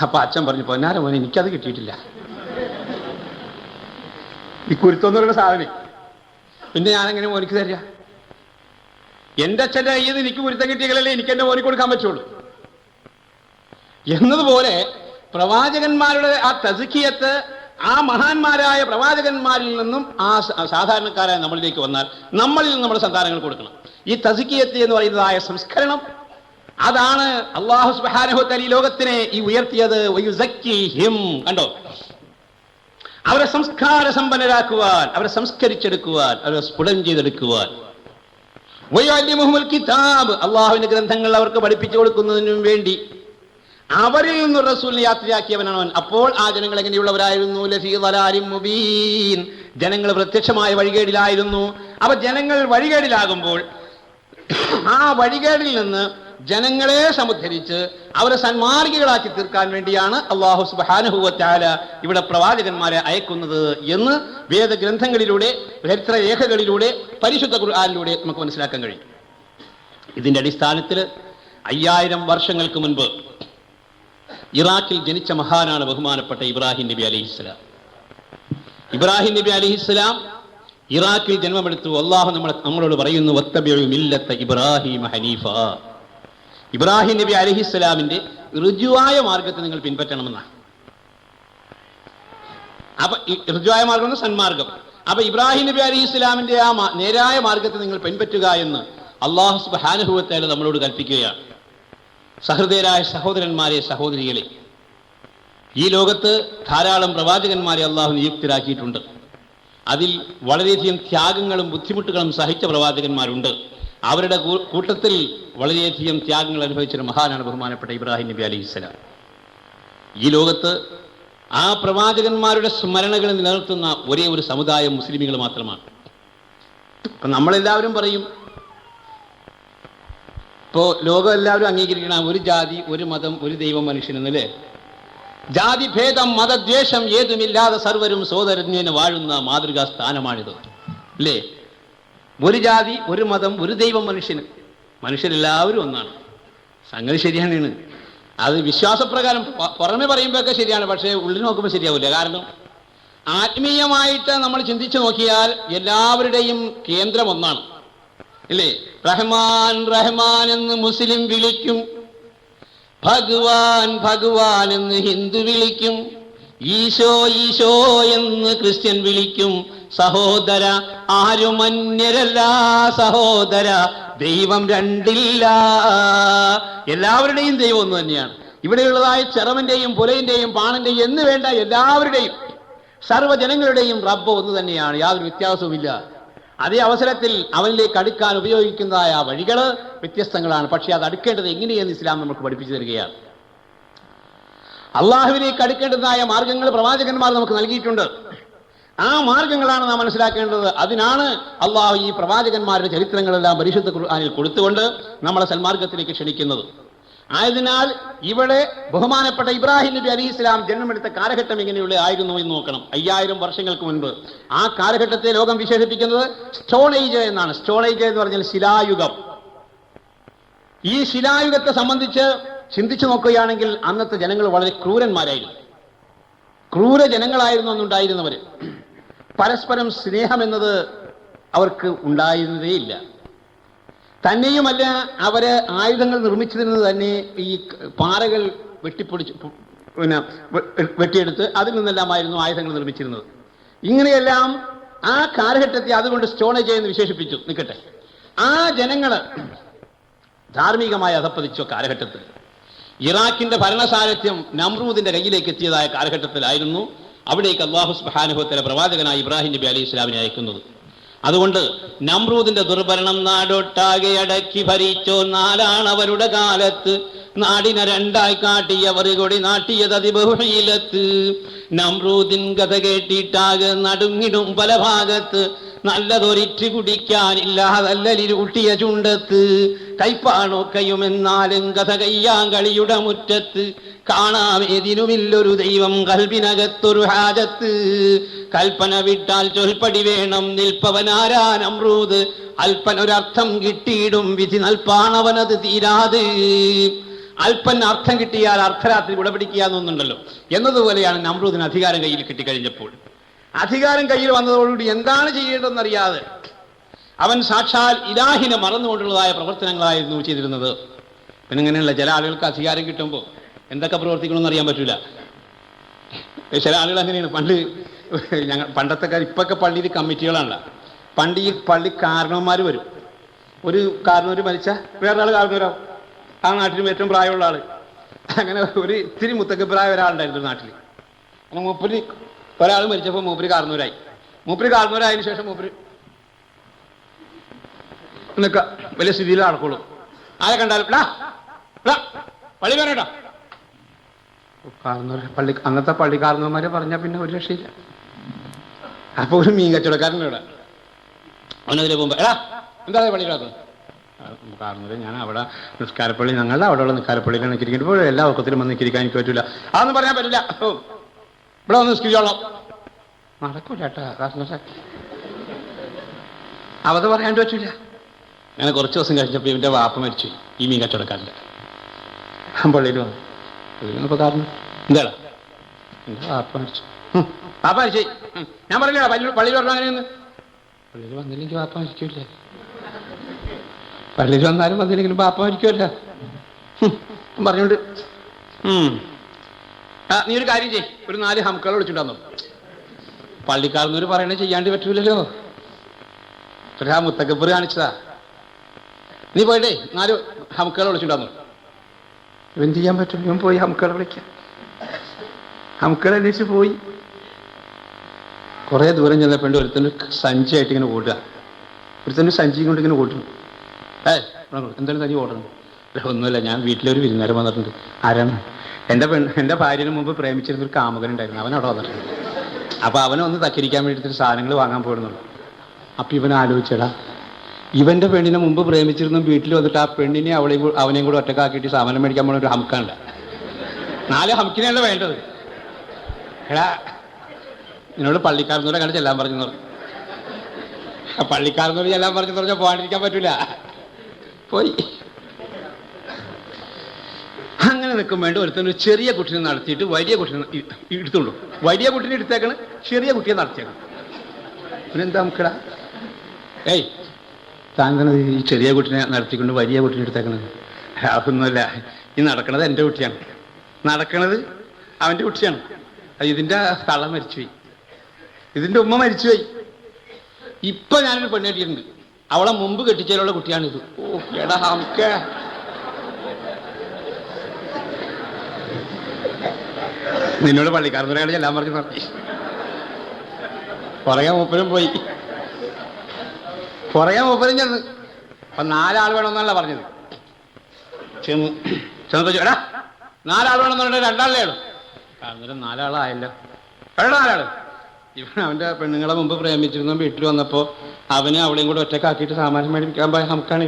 അപ്പൊ അച്ഛൻ പറഞ്ഞു, പൊന്നാര മോനെ, എനിക്കത് കിട്ടിയിട്ടില്ല, ഈ കുരുത്തം എന്ന് പറയുന്ന സാധനം പിന്നെ ഞാനെങ്ങനെ മോനിക്ക് തരിക? എന്റെ അച്ഛൻ്റെ കയ്യിൽ നിന്ന് എനിക്ക് കുരുത്തം കിട്ടിയെങ്കിലല്ലേ എനിക്ക് എന്റെ മോനിക്ക് കൊടുക്കാൻ പറ്റുള്ളൂ. എന്നതുപോലെ പ്രവാചകന്മാരുടെ ആ തസ്കിയത്ത് ആ മഹാന്മാരായ പ്രവാചകന്മാരിൽ നിന്നും ആ സാധാരണക്കാരായ നമ്മളിലേക്ക് വന്നാൽ നമ്മളിൽ നിന്ന് നമ്മുടെ സന്താനങ്ങൾ കൊടുക്കണം. ഈ തസ്കിയത്ത് എന്ന് പറയുന്നതായ സംസ്കരണം, അതാണ് അല്ലാഹു സുബ്ഹാനഹു വ തആല ഈ ലോകത്തിനെ ഈ ഉയർത്തിയത്. വയുസക്കീഹിം, കണ്ടോ, അവരെ സംസ്കാര സമ്പന്നരാക്കുവാൻ, അവരെ സംസ്കരിച്ചെടുക്കുവാൻ, അവരെ സ്ഫുടം ചെയ്തെടുക്കുവാൻ. വയുഅല്ലിമുഹുൽ കിതാബ്, അല്ലാഹുവിന്റെ ഗ്രന്ഥങ്ങൾ അവർക്ക് പഠിപ്പിച്ചു കൊടുക്കുന്നതിനും വേണ്ടി അവരിൽ നിന്ന് റസൂലിനെ യാത്രയാക്കിയവനാണ് അവൻ. അപ്പോൾ ആ ജനങ്ങൾ എങ്ങനെയുള്ളവരായിരുന്നു? ലഫീ ളലാലിൻ മുബീൻ, ജനങ്ങൾ പ്രത്യക്ഷമായ വഴികേടിലായിരുന്നു. അപ്പൊ ജനങ്ങൾ വഴികേടിലാകുമ്പോൾ ആ വഴികേടിൽ നിന്ന് ജനങ്ങളെ സമുദ്ധരിച്ച് അവരെ സന്മാർഗികളാക്കി തീർക്കാൻ വേണ്ടിയാണ് അല്ലാഹു സുബ്ഹാനഹു വ തആല ഇവിടെ പ്രവാചകന്മാരെ അയക്കുന്നത് എന്ന് വേദഗ്രന്ഥങ്ങളിലൂടെ, ചരിത്രരേഖകളിലൂടെ, പരിശുദ്ധ ഖുർആനിലൂടെ നമുക്ക് മനസ്സിലാക്കാൻ കഴിയും. ഇതിന്റെ അടിസ്ഥാനത്തിൽ 5000 വർഷങ്ങൾക്ക് മുൻപ് ഇറാഖിൽ ജനിച്ച മഹാനാണ് ബഹുമാനപ്പെട്ട ഇബ്രാഹിം നബി അലൈഹിസ്സലാം. ഇബ്രാഹിം നബി അലൈഹിസ്സലാം ഇറാഖിൽ ജന്മമെടുത്തു. അല്ലാഹു നമ്മളോട് പറയുന്നു, വത്തബിഉ മില്ലത്ത ഇബ്രാഹിം ഹനീഫ, ഇബ്രാഹിം നബി അലൈഹിസ്സലാമിന്റെ ഋജുവായ മാർഗത്തെ നിങ്ങൾ പിൻപറ്റണമെന്നാണ്. അപ്പൊ ഋജുവായ മാർഗം സന്മാർഗം. അപ്പൊ ഇബ്രാഹിം നബി അലൈഹിസ്സലാമിന്റെ ആ നേരായ മാർഗത്തെ നിങ്ങൾ പിൻപറ്റുക എന്ന് അല്ലാഹു സുബ്ഹാനഹു വ തആല നമ്മളോട് കൽപ്പിക്കുകയാണ്. സഹൃദയരായ സഹോദരന്മാരെ, സഹോദരികളെ, ഈ ലോകത്ത് ധാരാളം പ്രവാചകന്മാരെ അള്ളാഹു നിയുക്തരാക്കിയിട്ടുണ്ട്. അതിൽ വളരെയധികം ത്യാഗങ്ങളും ബുദ്ധിമുട്ടുകളും സഹിച്ച പ്രവാചകന്മാരുണ്ട്. അവരുടെ കൂട്ടത്തിൽ വളരെയധികം ത്യാഗങ്ങൾ അനുഭവിച്ചൊരു മഹാനാണ് ബഹുമാനപ്പെട്ട ഇബ്രാഹിം നബി അലൈഹിസ്സലാം. ഈ ലോകത്ത് ആ പ്രവാചകന്മാരുടെ സ്മരണകൾ നിലനിർത്തുന്ന ഒരേ ഒരു സമുദായം മുസ്ലിമുകൾ മാത്രമാണ്. അപ്പൊ നമ്മളെല്ലാവരും പറയും, ഇപ്പോ ലോകം എല്ലാവരും അംഗീകരിക്കണം, ഒരു ജാതി, ഒരു മതം, ഒരു ദൈവം, മനുഷ്യനെന്നല്ലേ. ജാതി ഭേദം മതദ്വേഷം ഏതുമില്ലാതെ സർവരും സോദരന്യേന വാഴുന്ന മാതൃകാ സ്ഥാനമാണിത്, അല്ലേ? ഒരു ജാതി, ഒരു മതം, ഒരു ദൈവം, മനുഷ്യരെല്ലാവരും ഒന്നാണ്. സംഗതി ശരിയാണ്. അത് വിശ്വാസപ്രകാരം പുറമെ പറയുമ്പോഴൊക്കെ ശരിയാണ്, പക്ഷേ ഉള്ളിൽ നോക്കുമ്പോൾ ശരിയാവില്ല. കാരണം ആത്മീയമായിട്ട് നമ്മൾ ചിന്തിച്ചു നോക്കിയാൽ എല്ലാവരുടെയും കേന്ദ്രം ഒന്നാണ്, ഇല്ലേ? റഹ്മാൻ റഹ്മാൻ എന്ന് മുസ്ലിം വിളിക്കും, ഭഗവാൻ ഭഗവാൻ എന്ന് ഹിന്ദു വിളിക്കും, ഈശോ ഈശോ എന്ന് ക്രിസ്ത്യൻ വിളിക്കും. സഹോദര ആരും അന്യരല്ല, സഹോദര ദൈവം രണ്ടില്ല. എല്ലാവരുടെയും ദൈവം ഒന്ന് തന്നെയാണ്. ഇവിടെയുള്ളതായ ചെറവന്റെയും പുലയന്റെയും പാണന്റെയും എന്ന് വേണ്ട എല്ലാവരുടെയും സർവ്വജനങ്ങളുടെയും റബ്ബ് ഒന്ന് തന്നെയാണ്, യാതൊരു വ്യത്യാസവുമില്ല. അതേ അവസരത്തിൽ അവനിലേക്ക് അടുക്കാൻ ഉപയോഗിക്കുന്നതായ വഴികൾ വ്യത്യസ്തങ്ങളാണ്. പക്ഷേ അത് അടുക്കേണ്ടത് എങ്ങനെയെന്ന് ഇസ്ലാം നമുക്ക് പഠിപ്പിച്ചു തരികയാണ്. അള്ളാഹുവിലേക്ക് അടുക്കേണ്ടതായ മാർഗങ്ങൾ പ്രവാചകന്മാർ നമുക്ക് നൽകിയിട്ടുണ്ട്. ആ മാർഗങ്ങളാണ് നാം മനസ്സിലാക്കേണ്ടത്. അതിനാണ് അള്ളാഹു ഈ പ്രവാചകന്മാരുടെ ചരിത്രങ്ങളെല്ലാം പരിശുദ്ധ ഖുർആനിൽ കൊടുത്തുകൊണ്ട് നമ്മളെ സന്മാർഗത്തിലേക്ക് ക്ഷണിക്കുന്നത്. ആയതിനാൽ ഇവിടെ ബഹുമാനപ്പെട്ട ഇബ്രാഹിം നബി അലൈഹി ഇസ്ലാം ജന്മമെടുത്ത കാലഘട്ടം എങ്ങനെയുള്ള ആയിരുന്നു എന്ന് നോക്കണം. 5000 വർഷങ്ങൾക്ക് മുൻപ്. ആ കാലഘട്ടത്തെ ലോകം വിശേഷിപ്പിക്കുന്നത് സ്റ്റോൺ ഏജ് എന്നാണ്. സ്റ്റോൺ ഏജ് എന്ന് പറഞ്ഞാൽ ശിലായുഗം. ഈ ശിലായുഗത്തെ സംബന്ധിച്ച് ചിന്തിച്ചു നോക്കുകയാണെങ്കിൽ അന്നത്തെ ജനങ്ങൾ വളരെ ക്രൂരന്മാരായിരുന്നു. ക്രൂര ജനങ്ങളായിരുന്നു അന്നുണ്ടായിരുന്നവർ. പരസ്പരം സ്നേഹമെന്നത് അവർക്ക് ഉണ്ടായിരുന്നതേയില്ല. തന്നെയുമല്ല, അവര് ആയുധങ്ങൾ നിർമ്മിച്ചിരുന്നത് തന്നെ ഈ പാറകൾ വെട്ടിയെടുത്ത് അതിൽ നിന്നെല്ലാമായിരുന്നു ആയുധങ്ങൾ നിർമ്മിച്ചിരുന്നത്. ഇങ്ങനെയെല്ലാം ആ കാലഘട്ടത്തെ അതുകൊണ്ട് സ്റ്റോൺ ഏജ് എന്ന് വിശേഷിപ്പിച്ചു. നിൽക്കട്ടെ, ആ ജനങ്ങള് ധാർമ്മികമായി അധപ്പതിച്ച കാലഘട്ടത്തിൽ ഇറാഖിന്റെ ഭരണസാരഥ്യം നമ്രൂദിന്റെ കയ്യിലേക്ക് എത്തിയതായ കാലഘട്ടത്തിലായിരുന്നു അവിടേക്ക് അല്ലാഹു സുബ്ഹാനഹു വ തആല പ്രവാചകനായ ഇബ്രാഹിം നബി അലൈഹി ഇസ്ലാമിനെ അയക്കുന്നത്. അതുകൊണ്ട് നമ്രൂദിന്റെ ദുർഭരണം നാടൊട്ടാകെ അടക്കി ഭരിച്ചോ നാലാണ് അവരുടെ കാലത്ത്. നാടിനെ രണ്ടായി കാട്ടിയവർ കൊടി നാട്ടിയത് അതിബഹുഹീലത്ത്. നമ്രൂദിൻ കഥ കേട്ടിട്ടാകെ നടുങ്ങിടും പല ഭാഗത്ത്. നല്ലതൊരിറ്റ് കുടിക്കാനില്ലാതല്ലലിരുട്ടിയ ചുണ്ടത്ത്. കൈപ്പാണൊക്കെയുമെന്നാലും കഥ കയ്യാങ്കളിയുടെ മുറ്റത്ത്. കാണാമേതിനുമില്ലൊരു ദൈവം കൽബിനകത്തൊരു ഹാജത്ത്. കൽപ്പന വിട്ടാൽ ചൊൽപ്പടി വേണം നിൽപ്പവനാരാ നമ്രൂദ്. അല്പനൊരർത്ഥം കിട്ടിയിടും വിധി നൽപ്പാണവനത് തീരാത്. അല്പൻ അർത്ഥം കിട്ടിയാൽ അർദ്ധരാത്രി ഉടപിടിക്കുക എന്നൊന്നുണ്ടല്ലോ. എന്നതുപോലെയാണ് നമ്രൂദിന് അധികാരം കയ്യിൽ കിട്ടിക്കഴിഞ്ഞപ്പോൾ. അധികാരം കയ്യിൽ വന്നതോടുകൂടി എന്താണ് ചെയ്യേണ്ടതെന്നറിയാതെ അവൻ സാക്ഷാൽ ഇലാഹിനെ മറന്നുകൊണ്ടുള്ളതായ പ്രവർത്തനങ്ങളായിരുന്നു ചെയ്തിരുന്നത്. പിന്നെ ഇങ്ങനെയുള്ള ചില ആളുകൾക്ക് അധികാരം കിട്ടുമ്പോൾ എന്തൊക്കെ പ്രവർത്തിക്കണമെന്ന് അറിയാൻ പറ്റൂല. ചില ആളുകൾ അങ്ങനെയാണ്. പണ്ടത്തെ ഇപ്പൊക്കെ പള്ളിയിൽ കമ്മിറ്റികളാണല്ലോ. പണ്ട് ഈ പള്ളി കാരണവന്മാർ വരും. ഒരു കാരണവർ മരിച്ച വേറൊരാൾ കാരണവരാവും. ആ നാട്ടിലും ഏറ്റവും പ്രായമുള്ള ആള്. അങ്ങനെ ഒരു ഇത്തിരി മുത്തക്ക് പ്രായം ഒരാളുണ്ടായിരുന്നു നാട്ടിൽ. അങ്ങനെ മൂപ്പര് ഒരാൾ മരിച്ചപ്പോൾ മൂപ്പര് കാരണവരായി. മൂപ്പര് കാരണവരായതിനു ശേഷം മൂപ്പര് എന്നൊക്കെ വലിയ സ്ഥിതിയിൽ നടക്കുള്ളൂ. ആരെ കണ്ടാലും പള്ളി വരട്ടോ പള്ളി. അന്നത്തെ പള്ളി കാരണവന്മാരെ പറഞ്ഞാൽ പിന്നെ ഒരു രക്ഷയില്ല. അപ്പൊ ഒരു മീൻ കച്ചവടക്കാരൻ്റെ ഇവിടെ അവനതിലെ പോകുമ്പോ എന്താ പള്ളിയിലാക്കുന്നത്? കാരണവരെ ഞാൻ അവിടെ നിസ്കാരപ്പള്ളി, ഞങ്ങളുടെ അവിടെയുള്ള നിസ്കാരപ്പള്ളിയിലാണ് നിൽക്കിരിക്കുമ്പോൾ എല്ലാ ഒക്കത്തിലും വന്ന് നിൽക്കിരിക്കാൻ എനിക്ക് പറ്റൂല. അതൊന്നും പറയാൻ പറ്റില്ല. ഇവിടെ വന്ന് നിസ്കരിച്ചോളാം. നടക്കൂല കേട്ടാ കാരണവരെ. അവത് പറയാൻ പറ്റൂല. അങ്ങനെ കുറച്ച് ദിവസം കഴിഞ്ഞപ്പോൾ ഇവന്റെ വാപ്പ മരിച്ചു. ഈ മീൻ കച്ചവടക്കാരൻ്റെ പള്ളിയിൽ വന്നു. ഇപ്പൊ കാരണം എന്താടാ എന്റെ വാപ്പ മരിച്ചു. വാപ്പ മരിച്ചേ. ഞാൻ പറഞ്ഞാ പള്ളിയിൽ പറഞ്ഞു. അങ്ങനെയൊന്ന് പള്ളിയിൽ വന്നില്ലെങ്കിൽ വാപ്പ മരിക്കൂല്ലേ? പള്ളിയിൽ വന്നാലും വന്നില്ലെങ്കിലും വാപ്പ മരിക്കുമല്ല പറഞ്ഞോണ്ട് നീ ഒരു കാര്യം ചെയ്, ഒരു 4 ഹംക്കൾ വിളിച്ചിട്ടുണ്ടാന്നു. പള്ളിക്കാരനൊരു പറയണേ ചെയ്യാണ്ട് പറ്റൂലല്ലോ. ആ മുത്തക്കബർ കാണിച്ചതാ. നീ പോയിട്ടേ 4 ഹംക്കൾ വിളിച്ചിട്ടുണ്ടാന്നു. ഇവൻ ചെയ്യാൻ പറ്റും. ഇവൻ പോയി ഹംക്കളെ വിളിക്കാം. ഹംക്കളെ അന്വേഷിച്ച് പോയി. കുറെ ദൂരം ചെന്നപ്പോണ്ട് ഒരുത്തന് സഞ്ചിയായിട്ട് ഇങ്ങനെ ഓടുക. ഒരുത്തന് സഞ്ചി കൊണ്ട് ഇങ്ങനെ ഓടുന്നു. എന്താണ് തനി ഓടണം? ഒന്നുമില്ല, ഞാൻ വീട്ടിലൊരു വിരുന്നേരം വന്നിട്ടുണ്ട്. ആരാണ്? എൻ്റെ ഭാര്യന് മുമ്പ് പ്രേമിച്ചിരുന്നൊരു കാമുകൻ ഉണ്ടായിരുന്നു. അവൻ അവിടെ വന്നിട്ടുണ്ട്. അപ്പൊ അവനെ ഒന്ന് തക്കരിക്കാൻ വേണ്ടിയിട്ട് സാധനങ്ങൾ വാങ്ങാൻ പോകുന്നുള്ളൂ. അപ്പൊ ഇവൻ ആലോചിച്ചടാ, ഇവന്റെ പെണ്ണിനെ മുമ്പ് പ്രേമിച്ചിരുന്നു. വീട്ടിൽ വന്നിട്ട് ആ പെണ്ണിനെ അവനെയും കൂടെ ഒറ്റക്കാക്കിയിട്ട് സാധനം മേടിക്കാൻ പോണ ഒരു ഹംക്കാണ്ട. 4 ഹംക്കിനെയല്ല വേണ്ടത്. എടാ നിന്നോട് പള്ളിക്കാരനോടെ കണ്ട് ചെല്ലാൻ പറഞ്ഞു. പള്ളിക്കാരനോട് ചെല്ലാൻ പറഞ്ഞു പറഞ്ഞാൽ പോകാണ്ടിരിക്കാൻ പറ്റൂല. പോയി. അങ്ങനെ നിൽക്കും വേണ്ട ഒരുത്തനൊരു ചെറിയ കുട്ടിനെ നടത്തിയിട്ട് വലിയ കുട്ടിനെ എടുത്തുള്ളൂ. വലിയ കുട്ടിനെ എടുത്തേക്കണം, ചെറിയ കുട്ടിയെ നടത്തിയേക്കണം. പിന്നെന്താ നമുക്കിടാ? ഏയ് താൻ തന്നെ ഈ ചെറിയ കുട്ടിനെ നടത്തിക്കൊണ്ട് വലിയ കുട്ടിനെ എടുത്തേക്കണത്? അതൊന്നുമല്ല, ഈ നടക്കണത് എൻ്റെ കുട്ടിയാണ്, നടക്കണത് അവൻ്റെ കുട്ടിയാണ്. ഇതിൻ്റെ തള്ള മരിച്ചുപോയി, ഇതിൻ്റെ ഉമ്മ മരിച്ചുപോയി. ഇപ്പൊ ഞാനൊരു പെണ്ണേട്ടിട്ടുണ്ട്, അവളെ മുമ്പ് കെട്ടിച്ചതിലുള്ള കുട്ടിയാണിത്. ഓ എടാ നമുക്ക് നിന്നോട് പള്ളിക്കാരനോട് ചെല്ലാൻ പറഞ്ഞു പറഞ്ഞു. പുറകെ മൂപ്പരും പോയി, പുറകെ മൂപ്പരും ചെന്ന്. അപ്പൊ 4 ആൾ വേണമെന്നല്ല പറഞ്ഞത്. ചെന്നപ്പോ എടാ 4 ആൾ വേണമെന്ന് പറഞ്ഞാൽ 2 ആളേ ഉള്ളൂ. കാരണം 4 ആളായല്ലോ. എവിടെ 4 ആള്? ഇവൻ അവൻ്റെ പെണ്ണുങ്ങളെ മുമ്പ് പ്രേമിച്ചിരുന്ന വീട്ടിൽ വന്നപ്പോൾ അവന് അവളെയും കൂടെ ഒറ്റക്കാക്കിയിട്ട് സാമാനം മേടിക്കാൻ പോയ നമുക്കാണ്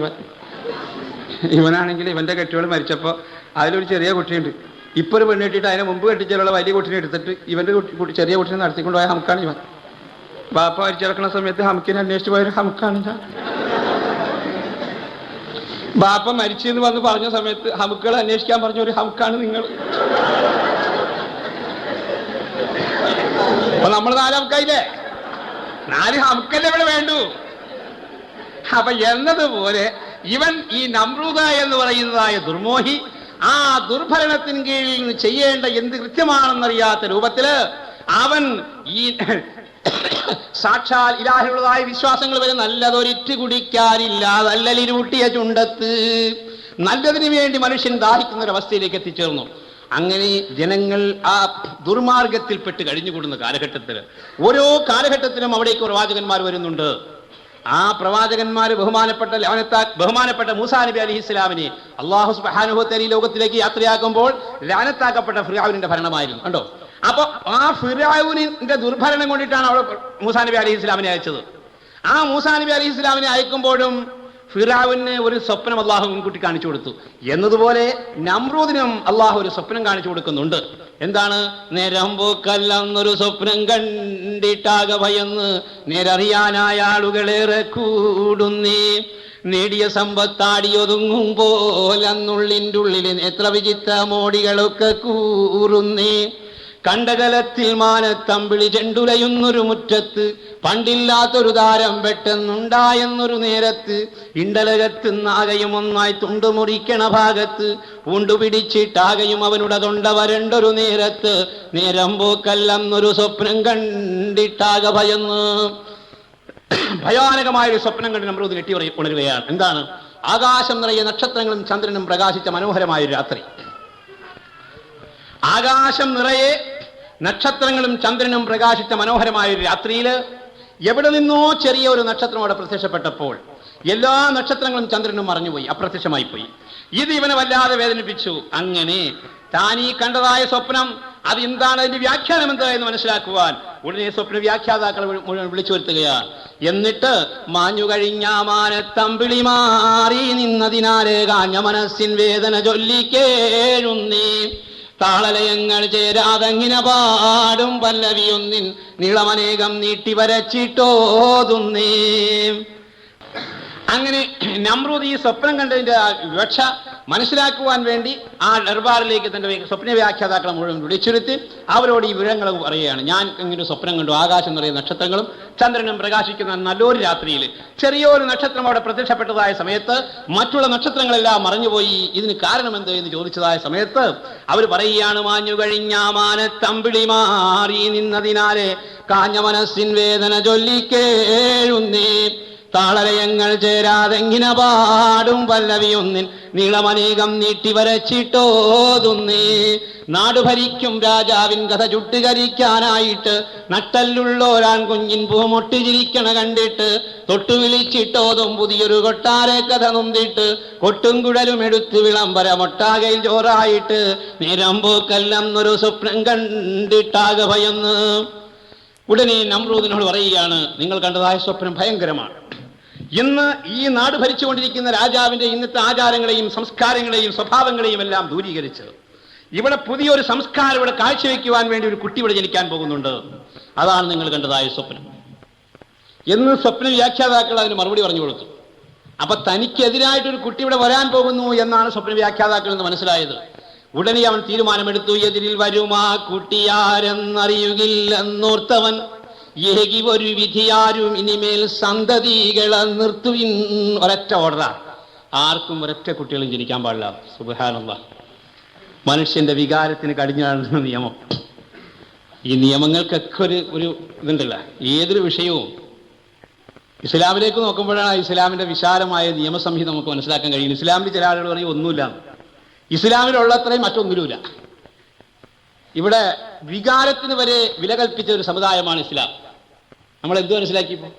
ഇവനാണെങ്കിൽ ഇവൻ്റെ കെട്ടിയോൾ മരിച്ചപ്പോൾ അതിലൊരു ചെറിയ കുട്ടിയുണ്ട്. ഇപ്പോൾ ഒരു പെണ്ണ് കെട്ടിയിട്ട് അതിനെ മുമ്പ് കെട്ടിച്ചുള്ള വലിയ കുട്ടീനെ എടുത്തിട്ട് ഇവൻ്റെ ചെറിയ കുട്ടീനെ നടത്തിക്കൊണ്ട് പോയ നമുക്കാണ് ഇവൻ. ബാപ്പ മരിച്ചിറക്കുന്ന സമയത്ത് ഹംക്കിനെ അന്വേഷിച്ച് പോയൊരു ഹംക്കാണ് ഞാൻ. ബാപ്പ മരിച്ചെന്ന് വന്ന് പറഞ്ഞ സമയത്ത് ഹമുക്കുകളെ അന്വേഷിക്കാൻ പറഞ്ഞ ഒരു ഹംക്കാണ് നിങ്ങൾ. അപ്പൊ നമ്മൾ 4 ഹംക്കായില്ലേ? 4 ഹംക്കല്ലേ ഇവിടെ വേണ്ടു. അപ്പൊ എന്നതുപോലെ ഇവൻ ഈ നമ്രൂദ എന്ന് പറയുന്നതായ ദുർമോഹി ആ ദുർഭരണത്തിന് കീഴിൽ നിന്ന് ചെയ്യേണ്ട എന്ത് കൃത്യമാണെന്നറിയാത്ത രൂപത്തില് അവൻ ഈ സാക്ഷാൽ ഇലാഹിയുള്ളതായ വിശ്വാസങ്ങൾ വരെ നല്ലതൊരിറ്റ് കുടിക്കാനില്ല, നല്ലലിരുട്ടിയ ചുണ്ടത്ത് നല്ലതിനു വേണ്ടി മനുഷ്യൻ ദാഹിക്കുന്ന ഒരവസ്ഥയിലേക്ക് എത്തിച്ചേർന്നു. അങ്ങനെ ജനങ്ങൾ ആ ദുർമാർഗത്തിൽപ്പെട്ട് കഴിഞ്ഞുകൂടുന്ന കാലഘട്ടത്തിൽ ഓരോ കാലഘട്ടത്തിലും അവിടേക്ക് പ്രവാചകന്മാർ വരുന്നുണ്ട്. ആ പ്രവാചകന്മാർ ബഹുമാനപ്പെട്ട മൂസാ നബി അലൈഹി ഇസ്ലാമിനെ അല്ലാഹു സുബ്ഹാനഹു വ തആല ലോകത്തിലേക്ക് യാത്രയാക്കുമ്പോൾ ലഅനത്താക്കപ്പെട്ട ഫിർഔനിന്റെ ഭരണമായിരുന്നു. കണ്ടോ? അപ്പൊ ആ ഫിർഔനിന്റെ ദുർഭരണം കൊണ്ടിട്ടാണ് അവിടെ മൂസാ നബി അലൈഹി ഇസ്ലാമിനെ അയച്ചത്. ആ മൂസാ നബി അലൈഹി ഇസ്ലാമിനെ അയക്കുമ്പോഴും ഫിർഔന് ഒരു സ്വപ്നം അള്ളാഹു മുൻകൂട്ടി കാണിച്ചു കൊടുത്തു. എന്നതുപോലെ നമ്രൂദിനും അള്ളാഹു ഒരു സ്വപ്നം കാണിച്ചു കൊടുക്കുന്നുണ്ട്. എന്താണ്? നേരമ്പോക്കല്ലെന്നൊരു സ്വപ്നം കണ്ടിട്ടാകെ ഭയന്ന് നേരറിയാനായ ആളുകളേറെ കൂടുന്നേ, നേടിയ സമ്പത്താടിയൊതുങ്ങും പോലെന്നുള്ളിൻ്റെ ഉള്ളിൽ എത്ര വിചിത്ര മോടികളൊക്കെ കൂറുന്നേ, കണ്ടകലത്തിൽ മാനത്തമ്പിളി ചെണ്ടുലയുന്നൊരു മുറ്റത്ത് പണ്ടില്ലാത്തൊരു താരം പെട്ടെന്നുണ്ടായെന്നൊരു നേരത്ത്, ഇണ്ടലകത്തുന്നാകയും ഒന്നായി തുണ്ടുമുറിക്കണ ഭാഗത്ത് പൂണ്ടുപിടിച്ചിട്ടാകയും അവനുടെ തൊണ്ട വരണ്ടൊരു നേരത്ത്, നേരം പോക്കല്ലെന്നൊരു സ്വപ്നം കണ്ടിട്ടാകെ ഭയന്ന്. ഭയാനകമായൊരു സ്വപ്നം കണ്ട് നമ്രൂദ് ഞെട്ടി ഉണരുകയാണ്. എന്താണ്? ആകാശം നിറയെ നക്ഷത്രങ്ങളും ചന്ദ്രനും പ്രകാശിച്ച മനോഹരമായൊരു രാത്രി. ആകാശം നിറയെ നക്ഷത്രങ്ങളും ചന്ദ്രനും പ്രകാശിച്ച മനോഹരമായ ഒരു രാത്രിയിൽ എവിടെ നിന്നോ ചെറിയ ഒരു നക്ഷത്രം അവിടെ പ്രത്യക്ഷപ്പെട്ടപ്പോൾ എല്ലാ നക്ഷത്രങ്ങളും ചന്ദ്രനും മറഞ്ഞുപോയി, അപ്രത്യക്ഷമായി പോയി. ഇത് ഇവനെ വല്ലാതെ വേദനിപ്പിച്ചു. അങ്ങനെ താനീ കണ്ടതായ സ്വപ്നം അത് എന്താണ്, അതിന്റെ വ്യാഖ്യാനം എന്താ എന്ന് മനസ്സിലാക്കുവാൻ ഉടനെ സ്വപ്ന വ്യാഖ്യാതാക്കൾ മുഴുവൻ വിളിച്ചു വരുത്തുകയാണ്. എന്നിട്ട് മാഞ്ഞു കഴിഞ്ഞ മാനത്തമ്പിളി മാറി നിന്നതിനാലെ കാഞ്ഞ മനസ്സിൻ വേദന ചൊല്ലിക്കേഴുന്നേ, താളലയങ്ങൾ ചേരാതങ്ങിന പാടും പല്ലവിയൊന്നിൻ നീളമനേകം നീട്ടി വരച്ചിട്ടോതുന്നേ. അങ്ങനെ നമ്രൂദ് ഈ സ്വപ്നം കണ്ടതിന്റെ വിവക്ഷ മനസ്സിലാക്കുവാൻ വേണ്ടി ആ ദർബാറിലേക്ക് തന്റെ സ്വപ്ന വ്യാഖ്യാതാക്കളെ മുഴുവൻ വിളിച്ചിരുത്തി അവരോട് ഈ വിവരങ്ങൾ പറയുകയാണ്. ഞാൻ ഇങ്ങനെ സ്വപ്നം കണ്ടു, ആകാശം നിറയെ നക്ഷത്രങ്ങളും ചന്ദ്രനും പ്രകാശിക്കുന്ന നല്ലൊരു രാത്രിയിൽ ചെറിയൊരു നക്ഷത്രം അവിടെ പ്രത്യക്ഷപ്പെട്ടതായ സമയത്ത് മറ്റുള്ള നക്ഷത്രങ്ങളെല്ലാം മറഞ്ഞുപോയി. ഇതിന് കാരണമെന്ത് എന്ന് ചോദിച്ചതായ സമയത്ത് അവർ പറയുകയാണ്, മാഞ്ഞു കഴിഞ്ഞ മാനത്തമ്പിളി മാറി നിന്നതിനാലെ കാഞ്ഞ മനസ്സിൻ വേദന ചൊല്ലിക്കേഴുന്നേ, താളലയങ്ങൾ ചേരാതെങ്ങിന പാടും പല്ലവിയൊന്നിൻ നീളമനേകം നീട്ടി വരച്ചിട്ടോതുന്നേ, നാടുഭരിക്കും രാജാവിൻ കഥ ചുട്ടുകരിക്കാനായിട്ട് നട്ടല്ലുള്ളോരാൻ കുഞ്ഞിൻ പൂമൊട്ടി ചിരിക്കണ കണ്ടിട്ട് തൊട്ടു വിളിച്ചിട്ടോതും പുതിയൊരു കൊട്ടാരെ കഥ നൊന്തിട്ട് കൊട്ടും കുഴലും എടുത്ത് വിളംബര മൊട്ടാകയിൽ ചോറായിട്ട് നേരം പോക്കല്ലെന്നൊരു സ്വപ്നം കണ്ടിട്ടാകെ ഭയന്ന്. ഉടനെ നമ്രൂദിനോട് പറയുകയാണ്, നിങ്ങൾ കണ്ടതായ സ്വപ്നം ഭയങ്കരമാണ്. ഇന്ന് ഈ നാട് ഭരിച്ചുകൊണ്ടിരിക്കുന്ന രാജാവിന്റെ ഇന്നത്തെ ആചാരങ്ങളെയും സംസ്കാരങ്ങളെയും സ്വഭാവങ്ങളെയും എല്ലാം ദൂരീകരിച്ച് ഇവിടെ പുതിയൊരു സംസ്കാരം ഇവിടെ കാഴ്ചവെക്കുവാൻ വേണ്ടി ഒരു കുട്ടി ഇവിടെ ജനിക്കാൻ പോകുന്നുണ്ട്, അതാണ് നിങ്ങൾ കണ്ടതായ സ്വപ്നം എന്ന് സ്വപ്ന വ്യാഖ്യാതാക്കൾ അതിന് മറുപടി പറഞ്ഞു കൊടുത്തു. അപ്പൊ തനിക്കെതിരായിട്ടൊരു കുട്ടി ഇവിടെ വരാൻ പോകുന്നു എന്നാണ് സ്വപ്ന വ്യാഖ്യാതാക്കൾ എന്ന് മനസ്സിലായത്. ഉടനെ അവൻ തീരുമാനമെടുത്തു, എതിരിൽ വരുമാ കുട്ടിയാരെന്നറിയുകില്ലെന്നോർത്തവൻ ഏകി ഒരു വിധിയാരും ഇനിമേൽ സന്തതികളെ നിർത്തുവിൻ. ഒരൊറ്റ ഓർഡറാ, ആർക്കും ഒരൊറ്റ കുട്ടികളും ജനിക്കാൻ പാടില്ല. സുബ്ഹാനല്ലാഹ്, മനുഷ്യന്റെ വികാരത്തിന് കടിഞ്ഞാടുന്ന നിയമം. ഈ നിയമങ്ങൾക്കൊക്കെ ഒരു ഇതുണ്ടല്ല. ഏതൊരു വിഷയവും ഇസ്ലാമിലേക്ക് നോക്കുമ്പോഴാണ് ഇസ്ലാമിന്റെ വിശാലമായ നിയമസംഹിത നമുക്ക് മനസ്സിലാക്കാൻ കഴിയും. ഇസ്ലാമിൽ ചില ആളുകൾ പറയും ഒന്നുമില്ല, ഇസ്ലാമിലുള്ളത്രയും മറ്റൊന്നിലുമില്ല. ഇവിടെ വികാരത്തിന് വരെ വില കൽപ്പിച്ച ഒരു സമുദായമാണ് ഇസ്ലാം. നമ്മൾ എന്ത് മനസ്സിലാക്കിയപ്പോൾ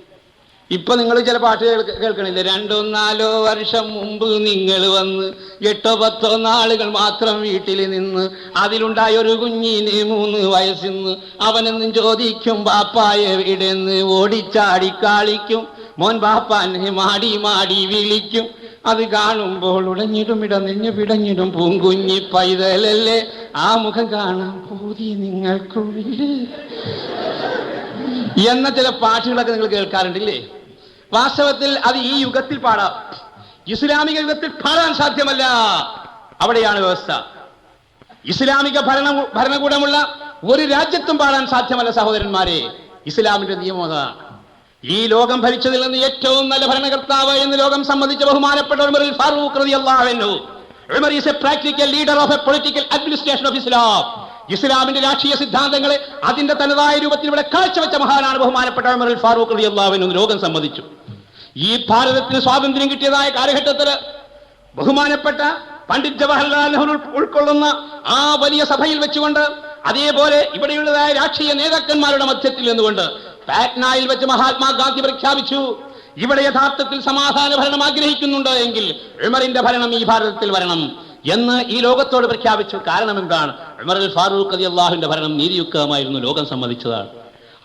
ഇപ്പൊ നിങ്ങൾ ചില പാട്ടുകൾ കേൾക്കണില്ലേ? 2-4 വർഷം മുമ്പ് നിങ്ങൾ വന്ന് 8-10 നാളുകൾ മാത്രം വീട്ടിൽ നിന്ന് അതിലുണ്ടായ ഒരു കുഞ്ഞിന് 3 വയസ്സിന്ന് അവനെന്നും ചോദിക്കും ബാപ്പായ എവിടെന്ന് ഓടിച്ചാടി കാളിക്കും മോൻ ബാപ്പാനെ മാടി മാടി വിളിക്കും. അത് കാണുമ്പോൾ ഉടഞ്ഞിടും ഇടനെഞ്ഞു പിടഞ്ഞിടും പൂങ്കുഞ്ഞി പൈതലല്ലേ ആ മുഖം കാണാൻ പൂതി നിങ്ങൾക്കുള്ളില് എന്ന ചില പാട്ടുകളൊക്കെ നിങ്ങൾ കേൾക്കാറുണ്ടല്ലേ? വാസ്തവത്തിൽ അത് ഈ യുഗത്തിൽ പാടാം, ഇസ്ലാമിക യുഗത്തിൽ പാടാൻ സാധ്യമല്ല. അവിടെയാണ് വ്യവസ്ഥ. ഇസ്ലാമിക ഭരണകൂടമുള്ള ഒരു രാജ്യത്തും പാടാൻ സാധ്യമല്ല സഹോദരന്മാരെ. ഇസ്ലാമിന്റെ നിയമം അതാണ്. ഈ ലോകം ഭരിച്ചതിൽ നിന്ന് ഏറ്റവും നല്ല ഭരണകർത്താവ് എന്ന് ലോകം സംബന്ധിച്ച ബഹുമാനപ്പെട്ട ഉമർ ഫാറൂഖ് റളിയല്ലാഹു അൻഹു. Umar is A practical leader of A political administration of Islam. ഇസ്ലാമിന്റെ രാഷ്ട്രീയ സിദ്ധാന്തങ്ങളെ അതിന്റെ തനതായ രൂപത്തിൽ ഇവിടെ കാഴ്ചവെച്ച മഹാനാണ് ബഹുമാനപ്പെട്ട ഉമർ ഫാറൂഖ് റളിയല്ലാഹു അൻഹു എന്ന് ലോകം സമ്മതിച്ചു. ഈ ഭാരതത്തിന് സ്വാതന്ത്ര്യം കിട്ടിയതായ കാലഘട്ടത്തിൽ ബഹുമാനപ്പെട്ട പണ്ഡിറ്റ് ജവഹർലാൽ നെഹ്റു ഉൾക്കൊള്ളുന്ന ആ വലിയ സഭയിൽ വെച്ചുകൊണ്ട്, അതേപോലെ ഇവിടെയുള്ളതായ രാഷ്ട്രീയ നേതാക്കന്മാരുടെ മധ്യത്തിൽ നിന്നുകൊണ്ട് പാറ്റ്നയിൽ വെച്ച് മഹാത്മാഗാന്ധി പ്രഖ്യാപിച്ചു, ഇവിടെ യഥാർത്ഥത്തിൽ സമാധാന ഭരണം ആഗ്രഹിക്കുന്നുണ്ട് എങ്കിൽ ഉമറിന്റെ ഭരണം ഈ ഭാരതത്തിൽ വരണം എന്ന് ഈ ലോകത്തോട് പ്രഖ്യാപിച്ചു. കാരണം എന്താണ്? ഉമർ ഫാറൂഖ് റളിയല്ലാഹുവിന്റെ ഭരണം നീതിയുക്തമായിരുന്നു, ലോകം സമ്മതിച്ചതാണ്.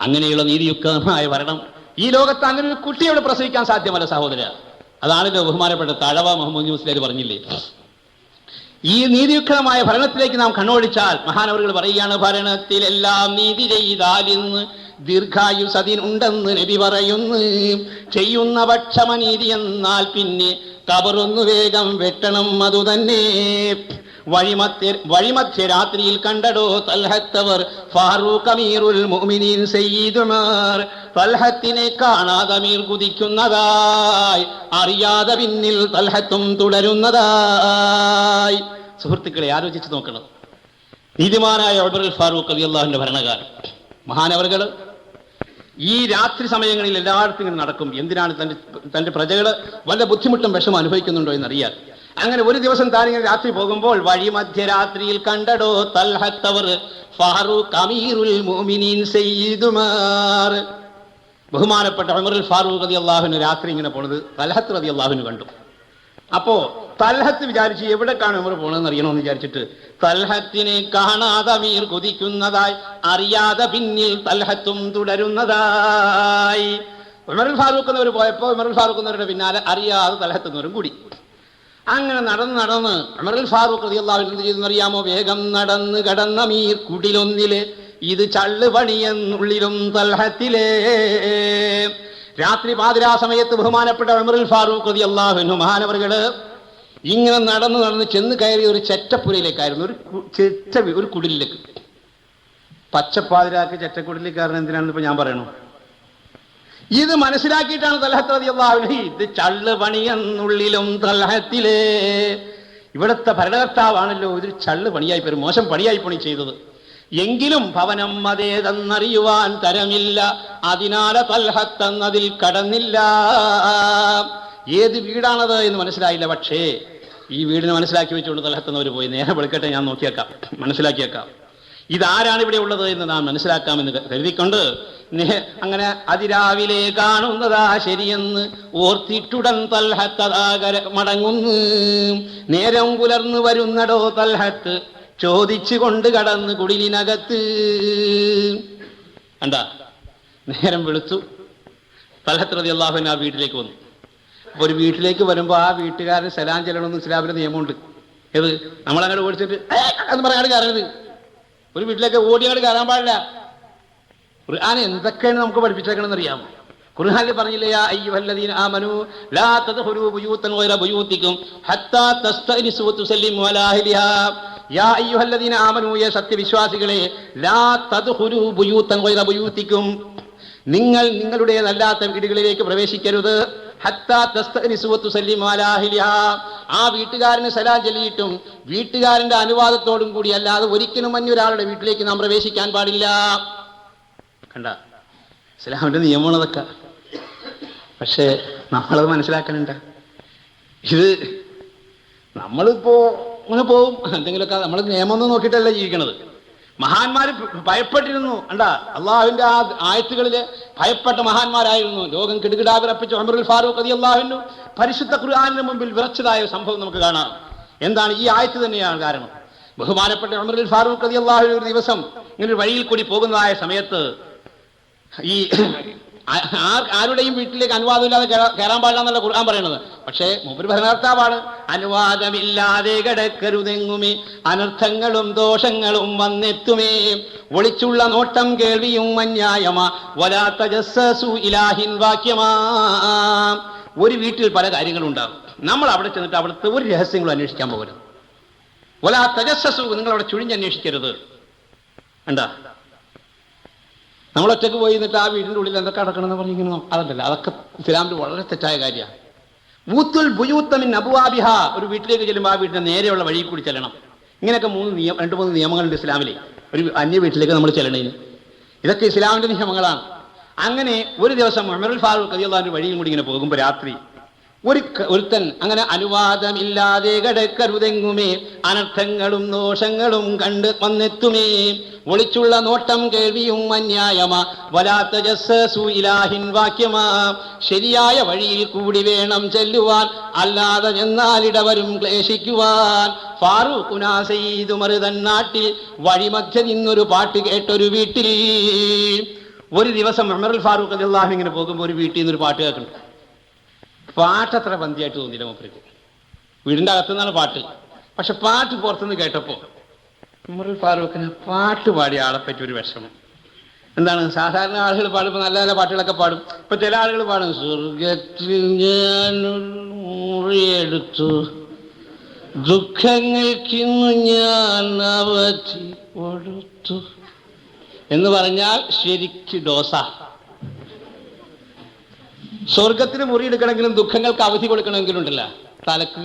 അങ്ങനെയുള്ള നീതിയുക്തമായ ഭരണം ഈ ലോകത്ത് അങ്ങനെ ഒരു കുട്ടിയോട് പ്രസവിക്കാൻ സാധ്യമല്ല സഹോദര. അതാണല്ലോ ബഹുമാനപ്പെട്ട തഴവ മുഹമ്മദ് മുസ്ലിയാർ പറഞ്ഞില്ലേ, ഈ നീതിയുക്തമായ ഭരണത്തിലേക്ക് നാം കണ്ണോടിച്ചാൽ മഹാനവറുകൾ പറയുകയാണ്, ഭരണത്തിലെല്ലാം നീതി ചെയ്താൽ ഇന്ന് ദീർഘായുസതിനുണ്ടെന്ന് നബി പറയുന്നു. ചെയ്യുന്ന പക്ഷമനീതി എന്നാൽ പിന്നെ കബറൊന്നു വേഗം വെട്ടണം അതുതന്നെ. വഴിമധ്യ രാത്രിയിൽ കണ്ടടോ തൽഹത്തവർ ഫാറൂഖ് അമീറുൽ മുഅ്മിനീൻ സയ്യിദ് ഉമർ. തൽഹത്തിനെ കാണാതെ അമീർ കുതിക്കുന്നതായി, അറിയാതെ പിന്നിൽ തൽഹത്തും തുടരുന്നതായി. സുഹൃത്തുക്കളെ, ആലോചിച്ച് നോക്കണം. നീതിമാനായ ഉമർ ഫാറൂഖ് റളിയല്ലാഹുവിന്റെ ഭരണകാലം. മഹാനവറുകൾ ഈ രാത്രി സമയങ്ങളിൽ എല്ലായിടത്തും ഇങ്ങനെ നടക്കും. എന്തിനാണ്? തന്റെ പ്രജകള് വല്ല ബുദ്ധിമുട്ടും വിഷമം അനുഭവിക്കുന്നുണ്ടോ എന്നറിയാൻ. അങ്ങനെ ഒരു ദിവസം താനിങ്ങനെ രാത്രി പോകുമ്പോൾ വഴി മധ്യരാത്രിയിൽ കണ്ടടോ തൽഹത്തവർ ഫാറൂഖ് അമീറുൽ മുഅ്മിനീൻ സയ്യിദ് ഉമർ. ബഹുമാനപ്പെട്ട ഉമർ ഫാറൂഖ് റളിയല്ലാഹുവിന് രാത്രി ഇങ്ങനെ പോണത് തൽഹത്ത് റളിയല്ലാഹുവിന് കണ്ടു. അപ്പോ തൽഹത്ത് വിചാരിച്ച് എവിടേക്കാണ് ഉമർ പോണെന്ന് അറിയണമെന്ന് വിചാരിച്ചിട്ട് തൽഹത്തിനെ കാണാതെ അമീർ കുതിക്കുന്നതായി, അറിയാതെ പിന്നിൽ തൽഹത്തും തുടരുന്നതായി. ഉമർ ഫാറൂഖ് എന്നവർ പോയപ്പോ ഉമർ ഫാറൂഖ് എന്നവരുടെ പിന്നാലെ അറിയാതെ തൽഹത്ത് എന്നവരും കൂടി. അങ്ങനെ നടന്ന് ഉമർ ഫാറൂഖ് റളിയല്ലാഹു അൻഹു എന്ത് ചെയ്തെന്നറിയാമോ? വേഗം നടന്ന് കടന്ന അമീർ കുടിലൊന്നിലെ ഇത് ചള്ളു പണിയെന്നുള്ളിലും തൽഹത്തിലെ. രാത്രി പാതിരാ സമയത്ത് ബഹുമാനപ്പെട്ട ഉമർ ഫാറൂഖ് റളിയല്ലാഹു അൻഹു മഹാനവറുകള് ഇങ്ങനെ നടന്ന് ചെന്ന് കയറിയ ഒരു ചെറ്റപ്പുരയിലേക്കായിരുന്നു, ഒരു കുടിലേക്ക്. പച്ചപ്പാതിരാക്ക് ചെറ്റക്കുടിലേക്ക് കാരണം എന്തിനാണെന്ന് ഇപ്പൊ ഞാൻ പറയണു. ഇത് മനസ്സിലാക്കിയിട്ടാണ് തൽഹത്ത് റളിയല്ലാഹു അൻഹു ഇത് ചള്ളു പണിയെന്നുള്ളിലും തൽഹത്തിലെ. ഇവിടുത്തെ ഭരണകർത്താവാണല്ലോ ഇതൊരു ചള്ളു പണിയായി പോയി, മോശം പണിയായി പണി ചെയ്തത്. എങ്കിലും ഭവനം അതേതെന്നറിയുവാൻ തരമില്ല, അതിനാല തൽഹത്തെന്നതിൽ കടന്നില്ല. ഏത് വീടാണത് എന്ന് മനസ്സിലായില്ല. പക്ഷേ ഈ വീടിന് മനസ്സിലാക്കി വെച്ചുകൊണ്ട് തൽഹത്തെന്നവർ പോയി. നേരെ വെളുക്കട്ടെ, ഞാൻ നോക്കിയേക്കാം, മനസ്സിലാക്കിയേക്കാം ഇതാരാണ് ഇവിടെ ഉള്ളത് എന്ന് നാം മനസ്സിലാക്കാമെന്ന് കരുതിക്കൊണ്ട് അങ്ങനെ അതിരാവിലെ കാണുന്നതാ ശരിയെന്ന് ഓർത്തിട്ടുടൻ തൽഹത്തതാകര മടങ്ങുന്നു. നേരം പുലർന്നു വരുന്നടോ തൽഹത്ത് ചോദിച്ചുകൊണ്ട് കടന്ന് കുടിലിനകത്ത്. എന്താ നേരം വെളുത്തു, തൽഹത്ത് റളിയല്ലാഹു അൻഹു ആ വീട്ടിലേക്ക് വന്നു. അപ്പൊ ഒരു വീട്ടിലേക്ക് വരുമ്പോ ആ വീട്ടുകാരൻ സലാം ചെല്ലണമെന്ന് ഇസ്ലാമിന്റെ നിയമമുണ്ട്. ഏത്? നമ്മളങ്ങോട്ട് ഓടിച്ചിട്ട് എന്ന് പറയാണ്ട് കയറരുത്. ഒരു വീട്ടിലേക്ക് ഓടിയങ്ങോട്ട് കയറാൻ പാടില്ല. ഖുർആൻ എന്തൊക്കെയാണ് നമുക്ക് പഠിപ്പിച്ചേക്കണമെന്ന് അറിയാമോ? ഖുർആനിൽ പറഞ്ഞില്ലേ, യാ അയ്യുഹല്ലദീന ആമനൂ ലാ തദ്ഖുലൂ ബുയൂതൻ ഗൈറ ബുയൂതികും ഹത്താ തസ്തഅനിസു വതുസല്ലിമു അലാ അഹ്ലിഹാ. യാ അയ്യുഹല്ലദീന ആമനൂ, യേ സത്യവിശ്വാസികളെ, ലാ തദ്ഖുലൂ ബുയൂതൻ ഗൈറ ബുയൂതികും, നിങ്ങൾ നിങ്ങളുടേതല്ലാത്ത വീടുകളിലേക്ക് പ്രവേശിക്കരുത്. ഹത്താ തസ്തഅനിസു വതുസല്ലിമു അലാ അഹ്ലിഹാ, ആ വീട്ടുകാരന് സലാം ചൊല്ലിയിട്ടും വീട്ടുകാരന്റെ അനുവാദത്തോടും കൂടി അല്ലാതെ ഒരിക്കലും മറ്റൊരാളുടെ വീട്ടിലേക്ക് നാം പ്രവേശിക്കാൻ പാടില്ല. കണ്ട, ഇസ്ലാമിന്റെ നിയമമാണ് അതൊക്കെ. പക്ഷേ നമ്മളത് മനസ്സിലാക്കാനുണ്ട്. ഇത് നമ്മളിപ്പോ അങ്ങനെ പോവും, എന്തെങ്കിലുമൊക്കെ നമ്മൾ നിയമമൊന്നും നോക്കിയിട്ടല്ല ജീവിക്കണത്. മഹാന്മാര് ഭയപ്പെട്ടിരുന്നു. കണ്ടാ, അള്ളാഹുവിന്റെ ആ ആയത്തുകളില് ഭയപ്പെട്ട മഹാന്മാരായിരുന്നു. ലോകം കിടുകിടാ വിറപ്പിച്ച ഉമറുൽ ഫാറൂഖ് റളിയല്ലാഹു അൻഹു പരിശുദ്ധ ഖുർആനിന് മുമ്പിൽ വിറച്ചതായ സംഭവം നമുക്ക് കാണാം. എന്താണ്? ഈ ആയത്ത് തന്നെയാണ് കാരണം. ബഹുമാനപ്പെട്ട ഉമറുൽ ഫാറൂഖ് റളിയല്ലാഹു അൻഹു ഒരു ദിവസം ഇങ്ങനെ വഴിയിൽ കൂടി പോകുന്നതായ സമയത്ത് ഈ ആരുടെയും വീട്ടിലേക്ക് അനുവാദമില്ലാതെ കയറാൻ പാടില്ല എന്നല്ല ഖുർആൻ പറയുന്നത്. പക്ഷേ മൂപ്പര് ഭരണകർത്താവാണ്. അനുവാദമില്ലാതെ കിടക്കരുതെങ്ങുമേ, അനർത്ഥങ്ങളും ദോഷങ്ങളും വന്നെത്തുമേ, ഒളിച്ചുള്ള നോട്ടം കേൾവിയും അന്യായമാ, വലാ തജസ്സസു ഇലാഹിൻ വാക്യമാ. ഒരു വീട്ടിൽ പല കാര്യങ്ങളുണ്ടാകും. നമ്മൾ അവിടെ ചെന്നിട്ട് അവിടുത്തെ ഒരു രഹസ്യങ്ങളും അന്വേഷിക്കാൻ പോകരുത്. വലാ തജസ്സസു, നിങ്ങൾ അവിടെ ചുഴിഞ്ഞന്വേഷിക്കരുത്. കണ്ടാ, നമ്മളൊറ്റക്ക് പോയി എന്നിട്ട് ആ വീടിൻ്റെ ഉള്ളിൽ എന്തൊക്കെ നടക്കണമെന്ന് പറഞ്ഞിരിക്കുന്നു, അതല്ല, അതൊക്കെ ഇസ്ലാമിൽ വളരെ തെറ്റായ കാര്യമാണ്. ഊത്തുൽ ബുയൂത്തമിൻ അബുവാബിഹ, ഒരു വീട്ടിലേക്ക് ചെല്ലുമ്പോൾ ആ വീടിന്റെ നേരെയുള്ള വഴിയിൽ കൂടി ചെല്ലണം. ഇങ്ങനെയൊക്കെ 2-3 നിയമങ്ങളുണ്ട് ഇസ്ലാമിലെ. ഒരു അന്യ വീട്ടിലേക്ക് നമ്മൾ ചെല്ലണേന്, ഇതൊക്കെ ഇസ്ലാമിന്റെ നിയമങ്ങളാണ്. അങ്ങനെ ഒരു ദിവസം ഉമറുൽ ഫാറൂഖ് റളിയല്ലാഹു അൻഹു വഴിയും കൂടി ഇങ്ങനെ പോകുമ്പോൾ രാത്രി ഒരുത്തൻ അങ്ങനെ അനുവാദമില്ലാതെ കിടക്കരുതെങ്ങുമേ, അനർത്ഥങ്ങളും ദോഷങ്ങളും കണ്ട് വന്നെത്തുമേ, ഒളിച്ചുള്ള നോട്ടം കേൾവിയും അന്യായമാ, വലാ തജസ്സസു ഇലാഹിൻ വാക്യമാ. ശരിയായ വഴിയിൽ കൂടി വേണം ചെല്ലുവാൻ, അല്ലാതെ ചെന്നാലിടവരും ക്ലേശിക്കുവാൻ. ഫാറൂഖുനാ സയ്യിദ് ഉമർ തൻ നാട്ടിൽ വഴിമധ്യ നിന്നൊരു പാട്ട് കേട്ടൊരു വീട്ടിൽ. ഒരു ദിവസം ഉമറുൽ ഫാറൂഖ് റളിയല്ലാഹു അൻഹു ഇങ്ങനെ പോകുമ്പോൾ ഒരു വീട്ടിൽ നിന്നൊരു പാട്ട് കേൾക്കുന്നു. പാട്ടത്ര പന്തിയായിട്ട് തോന്നിയില്ല മൂപ്പർക്ക്. വീടിന്റെ അകത്തുനിന്നാണ് പാട്ട്. പക്ഷെ പാട്ട് പുറത്തുനിന്ന് കേട്ടപ്പോ ഉമറുൽ ഫാറൂഖിന് പാട്ട് പാടിയ ആളെ പറ്റി ഒരു വിഷമം. എന്താണ്? സാധാരണ ആളുകൾ പാടുമ്പോൾ നല്ല നല്ല പാട്ടുകളൊക്കെ പാടും. ഇപ്പൊ ചില ആളുകൾ പാടും, സ്വർഗത്തിൽ ഞാനൊരു മുറിയെടുത്തു, ദുഃഖങ്ങൾക്കിന്നു ഞാൻ അവധി കൊടുത്തു എന്ന് പറഞ്ഞാൽ ശരിക്ക് ഡോസ. സ്വർഗത്തിന് മുറിയെടുക്കണമെങ്കിലും ദുഃഖങ്ങൾക്ക് അവധി കൊടുക്കണമെങ്കിലും ഉണ്ടല്ല തലക്ക്.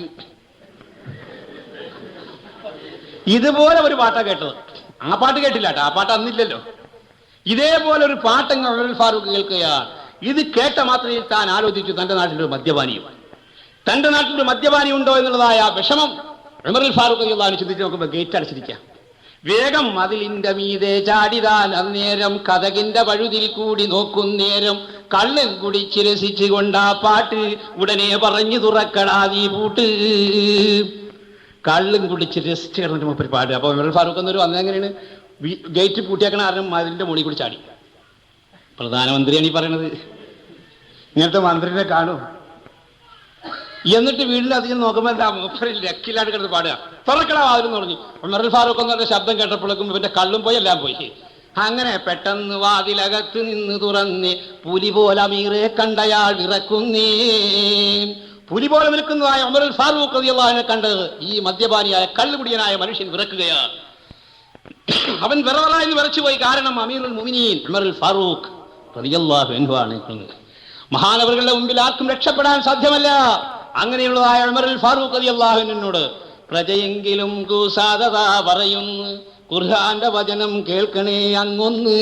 ഇതുപോലെ ഒരു പാട്ടാ കേട്ടത്. ആ പാട്ട് കേട്ടില്ല കേട്ടോ, ആ പാട്ട് അന്നില്ലല്ലോ. ഇതേപോലെ ഒരു പാട്ടങ്ങ് ഉമറുൽ ഫാറൂഖ് കേൾക്കുകയാണ്. ഇത് കേട്ട മാത്രമേ താൻ ആലോചിച്ചു, തന്റെ നാട്ടിലൊരു മദ്യപാനിയും, തന്റെ നാട്ടിലൊരു മദ്യപാനി ഉണ്ടോ എന്നുള്ളതായ വിഷമം ഉമറുൽ ഫാറൂഖ് റളിയല്ലാഹു അൻഹു ചിന്തിച്ച് നോക്കുമ്പോൾ ഗേറ്റ് അടച്ചിരിക്കാം. വേഗം മതിലിന്റെ മീതെ ചാടിതാൻ അന്നേരം, കതകിന്റെ പഴുതിൽ കൂടി നോക്കുന്നേരം, കള്ളൻ കുടിച്ച് രസിച്ചുകൊണ്ട് ആ പാട്ട് ഉടനെ പറഞ്ഞു തുറക്കടാ നീ പൂട്ട്. കള്ളും കുടിച്ച് രസിച്ച് കിടന്നിട്ട് മൂപ്പര് പാട്ട്. അപ്പൊ ഉമറുൽ ഫാറൂഖ് എന്നൊരു അന്നെങ്ങനെയാണ് ഗേറ്റ് പൂട്ടിയാക്കണ കാരണം മതിലിന്റെ മുകളിൽ കൂടി ചാടി. പ്രധാനമന്ത്രിയാണ് ഈ പറയണത്. ഇങ്ങനത്തെ മന്ത്രിനെ കാണും. എന്നിട്ട് വീട്ടിലധികം നോക്കുമ്പോൾ എന്താ മൂപ്പര് ലക്കിലായിട്ട് കിടന്ന് പാടുക, തുറക്കട വാതിലെന്ന് പറഞ്ഞു. ഉമറുൽ ഫാറൂഖ് എന്ന് പറഞ്ഞ ശബ്ദം കേട്ടപ്പോഴേക്കും ഇവന്റെ കള്ളും പോയി എല്ലാം പോയി. അങ്ങനെ പെട്ടെന്ന് വാതിലകത്ത് നിന്ന് തുറന്ന് പുലി പോലെ അമീറെ കണ്ടയാൾ വിറക്കുന്നേ. പുലി പോലെ നിൽക്കുന്നതായ ഉമറുൽ ഫാറൂഖ് റളിയല്ലാഹു അൻഹു കണ്ടത് ഈ മദ്യപാനിയായ കള്ളുകുടിയനായ മനുഷ്യൻ വിറക്കുകയാണ്. അവൻ വിറവലായി വിറച്ചുപോയി. കാരണം അമീറുൽ മുഅ്മിനീൻ ഉമറുൽ ഫാറൂഖ് റളിയല്ലാഹു അൻഹു ആണ്. മഹാനവറുകളുടെ മുമ്പിൽ ആർക്കും രക്ഷപ്പെടാൻ സാധ്യമല്ല. അങ്ങനെയുള്ളതായ ഉമറുൽ ഫാറൂഖ് റളിയല്ലാഹു അൻഹുവിനോട് പ്രജയെങ്കിലും കൂസാദത പറയുന്നു, ഖുർആന്റെ വചനം കേൾക്കണേ അങ്ങൊന്ന്.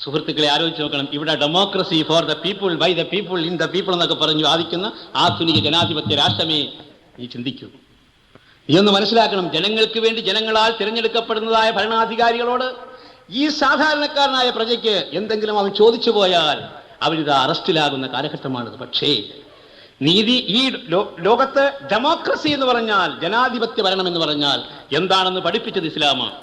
സുഹൃത്തുക്കളെ, ആലോചിച്ച് നോക്കണം. ഇവിടെ democracy for the people by the people in the people എന്നൊക്കെ പറഞ്ഞു വാദിക്കുന്ന ആധുനിക ജനാധിപത്യ രാഷ്ട്രമേ നീ ചിന്തിക്കൂ. നീ ഒന്ന് മനസ്സിലാക്കണം. ജനങ്ങൾക്ക് വേണ്ടി ജനങ്ങളാൽ തിരഞ്ഞെടുക്കപ്പെടുന്നതായ ഭരണാധികാരികളോട് ഈ സാധാരണക്കാരനായ പ്രജയ്ക്ക് എന്തെങ്കിലും അവൻ ചോദിച്ചു പോയാൽ അവരിത് അറസ്റ്റിലാകുന്ന കാലഘട്ടമാണിത്. പക്ഷേ നീതി, ഈ ലോകത്ത് ഡെമോക്രസി എന്ന് പറഞ്ഞാൽ, ജനാധിപത്യ ഭരണം എന്ന് പറഞ്ഞാൽ എന്താണെന്ന് പഠിപ്പിച്ചത് ഇസ്ലാമാണ്.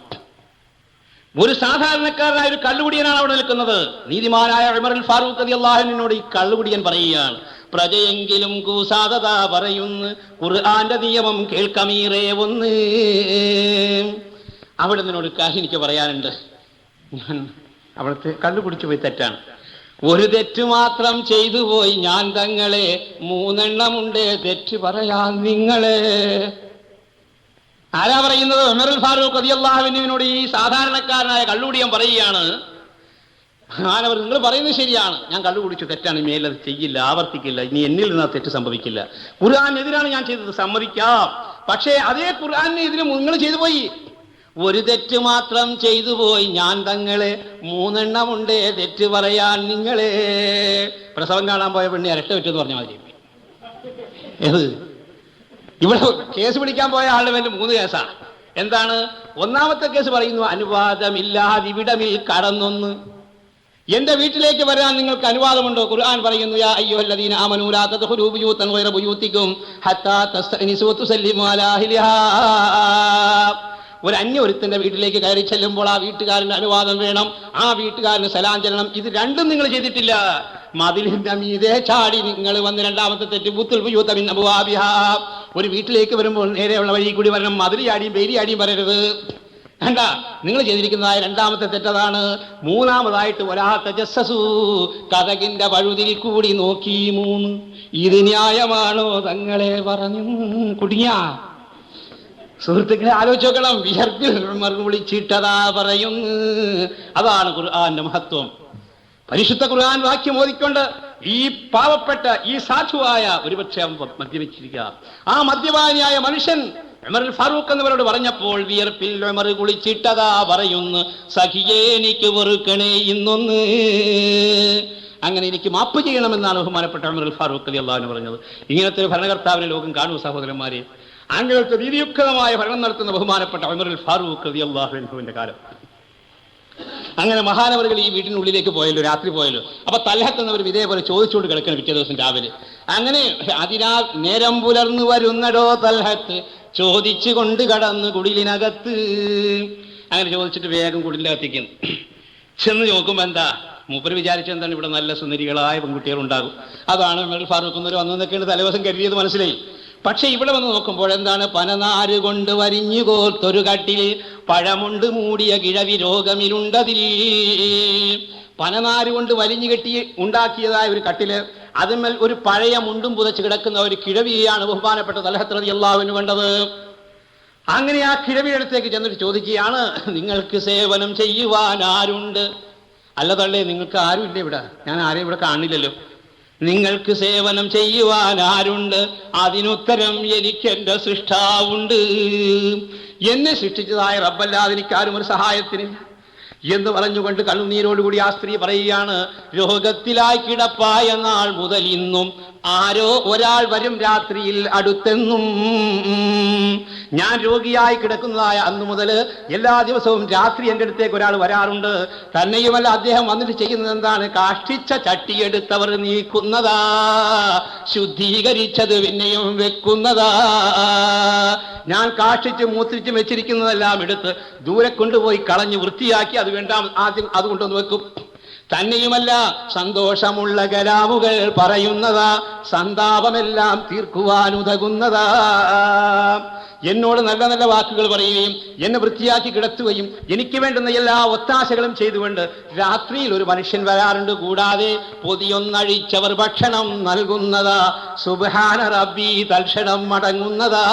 ഒരു സാധാരണക്കാരനായ ഒരു കള്ളുകുടിയനാണ് അവിടെ നിൽക്കുന്നത്. നീതിമാനായ ഉമറുൽ ഫാറൂഖ് റളിയല്ലാഹു അൻഹുവിനോട് ഈ കള്ളുകുടിയൻ പറയുകയാണ്, പ്രജയെങ്കിലും കൂസാദത പറയുന്നു, ഖുർആന്റെ നിയമം കേൾക്കമീറേ ഒന്ന്. അവിടെ നിന്നോട് കാര്യം എനിക്ക് പറയാനുണ്ട്. ഞാൻ അവിടുത്തെ കള്ളു കുടിച്ചു പോയി, തെറ്റാണ്. ഒരു തെറ്റ് മാത്രം ചെയ്തു പോയി ഞാൻ തങ്ങളെ, 3 എണ്ണമുണ്ട് തെറ്റ് പറയാൻ നിങ്ങളെ. ആരാ പറയുന്നത്? ഉമറുൽ ഫാറൂഖ് റളിയല്ലാഹു അൻഹുവിനോട് ഈ സാധാരണക്കാരനായ കള്ളുകുടിയൻ പറയുകയാണ്, മഹാനവർ നിങ്ങൾ പറയുന്നത് ശരിയാണ്, ഞാൻ കള്ളു കുടിച്ചു, തെറ്റാണ്, മേലത് ചെയ്യില്ല, ആവർത്തിക്കില്ല, ഇനി എന്നിൽ നിന്ന് ആ തെറ്റ് സംഭവിക്കില്ല. ഖുർആനെതിരാണ് ഞാൻ ചെയ്തത്, സമ്മതിക്കാം. പക്ഷേ അതേ ഖുർആനെതിരെ നിങ്ങൾ ചെയ്തു പോയി. ഒരു തെറ്റ് മാത്രം ചെയ്തു പോയി ഞാൻ തങ്ങളെ, 3 എണ്ണമുണ്ട് തെറ്റ് പറയാൻ നിങ്ങളെ. പ്രസവം കാണാൻ പോയ പെണ്ണി ഇരട്ട പറ്റുമെന്ന് പറഞ്ഞ മാതിരി. ഏത് ഇവിടെ കേസ് പിടിക്കാൻ പോയ ആളുടെ പേരിൽ 3 കേസാ. എന്താണ്? ഒന്നാമത്തെ കേസ് പറയുന്നു, അനുവാദമില്ലാതിവിടമിൽ കടന്നൊന്ന്. എന്റെ വീട്ടിലേക്ക് വരാൻ നിങ്ങൾക്ക് അനുവാദമുണ്ടോ? ഖുർആൻ പറയുന്നു, യാ അയ്യുഹല്ലദീന ആമനൂ ലാ തദ്ഖുലൂ ബുയൂതൻ ഗൈറ ബുയൂതികും ഹത്താ തസ്തഅനിസൂ വതുസല്ലിമൂ അലാ അഹ്ലിഹാ. ഒരു ഒരുത്തന്റെ വീട്ടിലേക്ക് കയറി ചെല്ലുമ്പോൾ ആ വീട്ടുകാരന് അനുവാദം വേണം, ആ വീട്ടുകാരന് സലാം ചെല്ലണം. ഇത് രണ്ടും നിങ്ങൾ ചെയ്തിട്ടില്ല. മതിലിന്റെ മീതെ ചാടി നിങ്ങൾ വന്ന് രണ്ടാമത്തെ തെറ്റ്, ബുത്തുൽ ബുയൂത മിൻ അബ്വാബിഹാ. ഒരു വീട്ടിലേക്ക് വരുമ്പോൾ നേരെയുള്ള വഴി കൂടി വരണം, മതിൽ ചാടിയും പേരി ചാടിയും വരരുത്. കണ്ട, നിങ്ങൾ ചെയ്തിരിക്കുന്നതായ രണ്ടാമത്തെ തെറ്റതാണ്. മൂന്നാമതായിട്ട് വലാ തജസ്സസൂ, കതകിന്റെ പഴുതിൽ കൂടി നോക്കി. 3, ഇത് ന്യായമാണോ തങ്ങളെ പറഞ്ഞു കുടുങ്ങിയ സുഹൃത്തുക്കളെ ആലോചിച്ച് നോക്കണം. വിഹർബിൽ ഉമർ വിളിച്ചിട്ടതാ പറയുന്നു. അതാണ് ഖുർആന്റെ മഹത്വം. പരിശുദ്ധ ഖുർആൻ വാക്യം ഓതിക്കൊണ്ട് ഈ പാവപ്പെട്ട ഈ സാധുവായ ഒരുപക്ഷെ മദ്യപിച്ചിരിക്കുക, ആ മദ്യപാനിയായ മനുഷ്യൻ ഉമർ ഫാറൂഖ് എന്നിവരോട് പറഞ്ഞപ്പോൾ വിയർപ്പിൽ ഉമർ കുളിച്ചിട്ടതാ പറയുന്നു, സഖിയേ എനിക്ക് വെറുക്കണേ ഇന്നൊന്ന്, അങ്ങനെ എനിക്ക് മാപ്പ് ചെയ്യണമെന്നാണ് ബഹുമാനപ്പെട്ട ഉമർ ഫാറൂഖ് റളിയല്ലാഹു അൻഹു പറഞ്ഞത്. ഇങ്ങനത്തെ ഒരു ഭരണകർത്താവിനെ ലോകം കാണൂ സഹോദരന്മാരെ. അങ്ങനത്തെ നീതിയുക്തമായ ഭരണം നടത്തുന്ന ബഹുമാനപ്പെട്ട ഉമർ ഫാറൂഖ് റളിയല്ലാഹു അൻഹുവിന്റെ കാലം. അങ്ങനെ മഹാനവറുകൾ ഈ വീട്ടിനുള്ളിലേക്ക് പോയല്ലോ, രാത്രി പോയല്ലോ. അപ്പൊ തൽഹത്ത് എന്നവർ ഇതേപോലെ ചോദിച്ചുകൊണ്ട് കിടക്കണം പിറ്റേ ദിവസം രാവിലെ. അങ്ങനെ അതിനാൽ നേരം പുലർന്നു വരുന്നടോ തൽഹത്ത്, ചോദിച്ചു കൊണ്ട് കടന്ന് കുടിലിനകത്ത്. അങ്ങനെ ചോദിച്ചിട്ട് വേഗം കുടിലിനകത്തേക്ക് ചെന്ന് നോക്കുമ്പോ എന്താ, മൂപ്പര് വിചാരിച്ചെന്താണ്, ഇവിടെ നല്ല സുന്ദരികളായ പെൺകുട്ടികൾ ഉണ്ടാകും. അതാണ് ഉമർ ഫാറൂഖ് എന്നവർ വന്നതൊക്കെയാണ് തലേദിവസം കരുതിയത്, മനസ്സിലായി. പക്ഷെ ഇവിടെ വന്ന് നോക്കുമ്പോൾ എന്താണ്, പനനാര് കൊണ്ട് വരിഞ്ഞു കോർത്തൊരു കട്ടിൽ, പഴമുണ്ട് മൂടിയ കിഴവി രോഗമിലുണ്ടതിൽ. പനനാര് കൊണ്ട് വലിഞ്ഞു കെട്ടി ഉണ്ടാക്കിയതായ ഒരു കട്ടില്, അതിന്മേൽ ഒരു പഴയ മുണ്ടും പുതച്ച് കിടക്കുന്ന ഒരു കിഴവിയാണ് ബഹുമാനപ്പെട്ട തൽഹത്ത് റളിയല്ലാഹു അൻഹു കണ്ടത്. അങ്ങനെ ആ കിഴവിയുടെ അടുത്തേക്ക് ചെന്നിട്ട് ചോദിക്കുകയാണ്, നിങ്ങൾക്ക് സേവനം ചെയ്യുവാൻ ആരുണ്ട്? അല്ല തള്ളേ, നിങ്ങൾക്ക് ആരും ഇല്ല ഇവിടെ, ഞാൻ ആരെയും ഇവിടെ കാണില്ലല്ലോ. നിങ്ങൾക്ക് സേവനം ചെയ്യുവാൻ ആരുണ്ട്? അതിനുത്തരം എനിക്കെന്റെ സൃഷ്ടാവുണ്ട്. എന്നെ സൃഷ്ടിച്ചതായ റബ്ബല്ലാതെ എനിക്കാരും ഒരു സഹായത്തിന് എന്ന് പറഞ്ഞുകൊണ്ട് കണ്ണുനീരോടുകൂടി ആ സ്ത്രീ പറയുകയാണ്, രോഗത്തിലായി കിടപ്പായ നാൾ മുതൽ ഇന്നും ആരോ ഒരാൾ വരും രാത്രിയിൽ അടുത്തെന്നും. ഞാൻ രോഗിയായി കിടക്കുന്നതായ അന്നു മുതൽ എല്ലാ ദിവസവും രാത്രി എൻ്റെ അടുത്തേക്ക് ഒരാൾ വരാറുണ്ട്. തന്നെയുമല്ല, അദ്ദേഹം വന്നിട്ട് ചെയ്യുന്നത് എന്താണ്, കാഷ്ടിച്ച ചട്ടിയെടുത്തവർ നീക്കുന്നതാ, ശുദ്ധീകരിച്ചത് പിന്നെയും വെക്കുന്നതാ. ഞാൻ കാഷ്ടിച്ച് മൂത്രിച്ച് വെച്ചിരിക്കുന്നതെല്ലാം എടുത്ത് ദൂരെ കൊണ്ടുപോയി കളഞ്ഞ് വൃത്തിയാക്കി അത് വേണ്ട ആദ്യം അത് കൊണ്ടുവന്ന് വെക്കും. തന്നെയുമല്ല, സന്തോഷമുള്ള കലാമുകൾ പറയുന്നതാ, സന്താപമെല്ലാം തീർക്കുവാനുതകുന്നതാ. എന്നോട് നല്ല നല്ല വാക്കുകൾ പറയുകയും എന്നെ വൃത്തിയാക്കി കിടത്തുകയും എനിക്ക് വേണ്ടുന്ന എല്ലാ ഒത്താശകളും ചെയ്തുകൊണ്ട് രാത്രിയിൽ ഒരു മനുഷ്യൻ വരാറുണ്ട്. കൂടാതെ പൊതിയൊന്നഴിച്ചവർ ഭക്ഷണം നൽകുന്നതാ, സുബ്ഹാന റബ്ബി തൽക്ഷണം മടങ്ങുന്നതാ.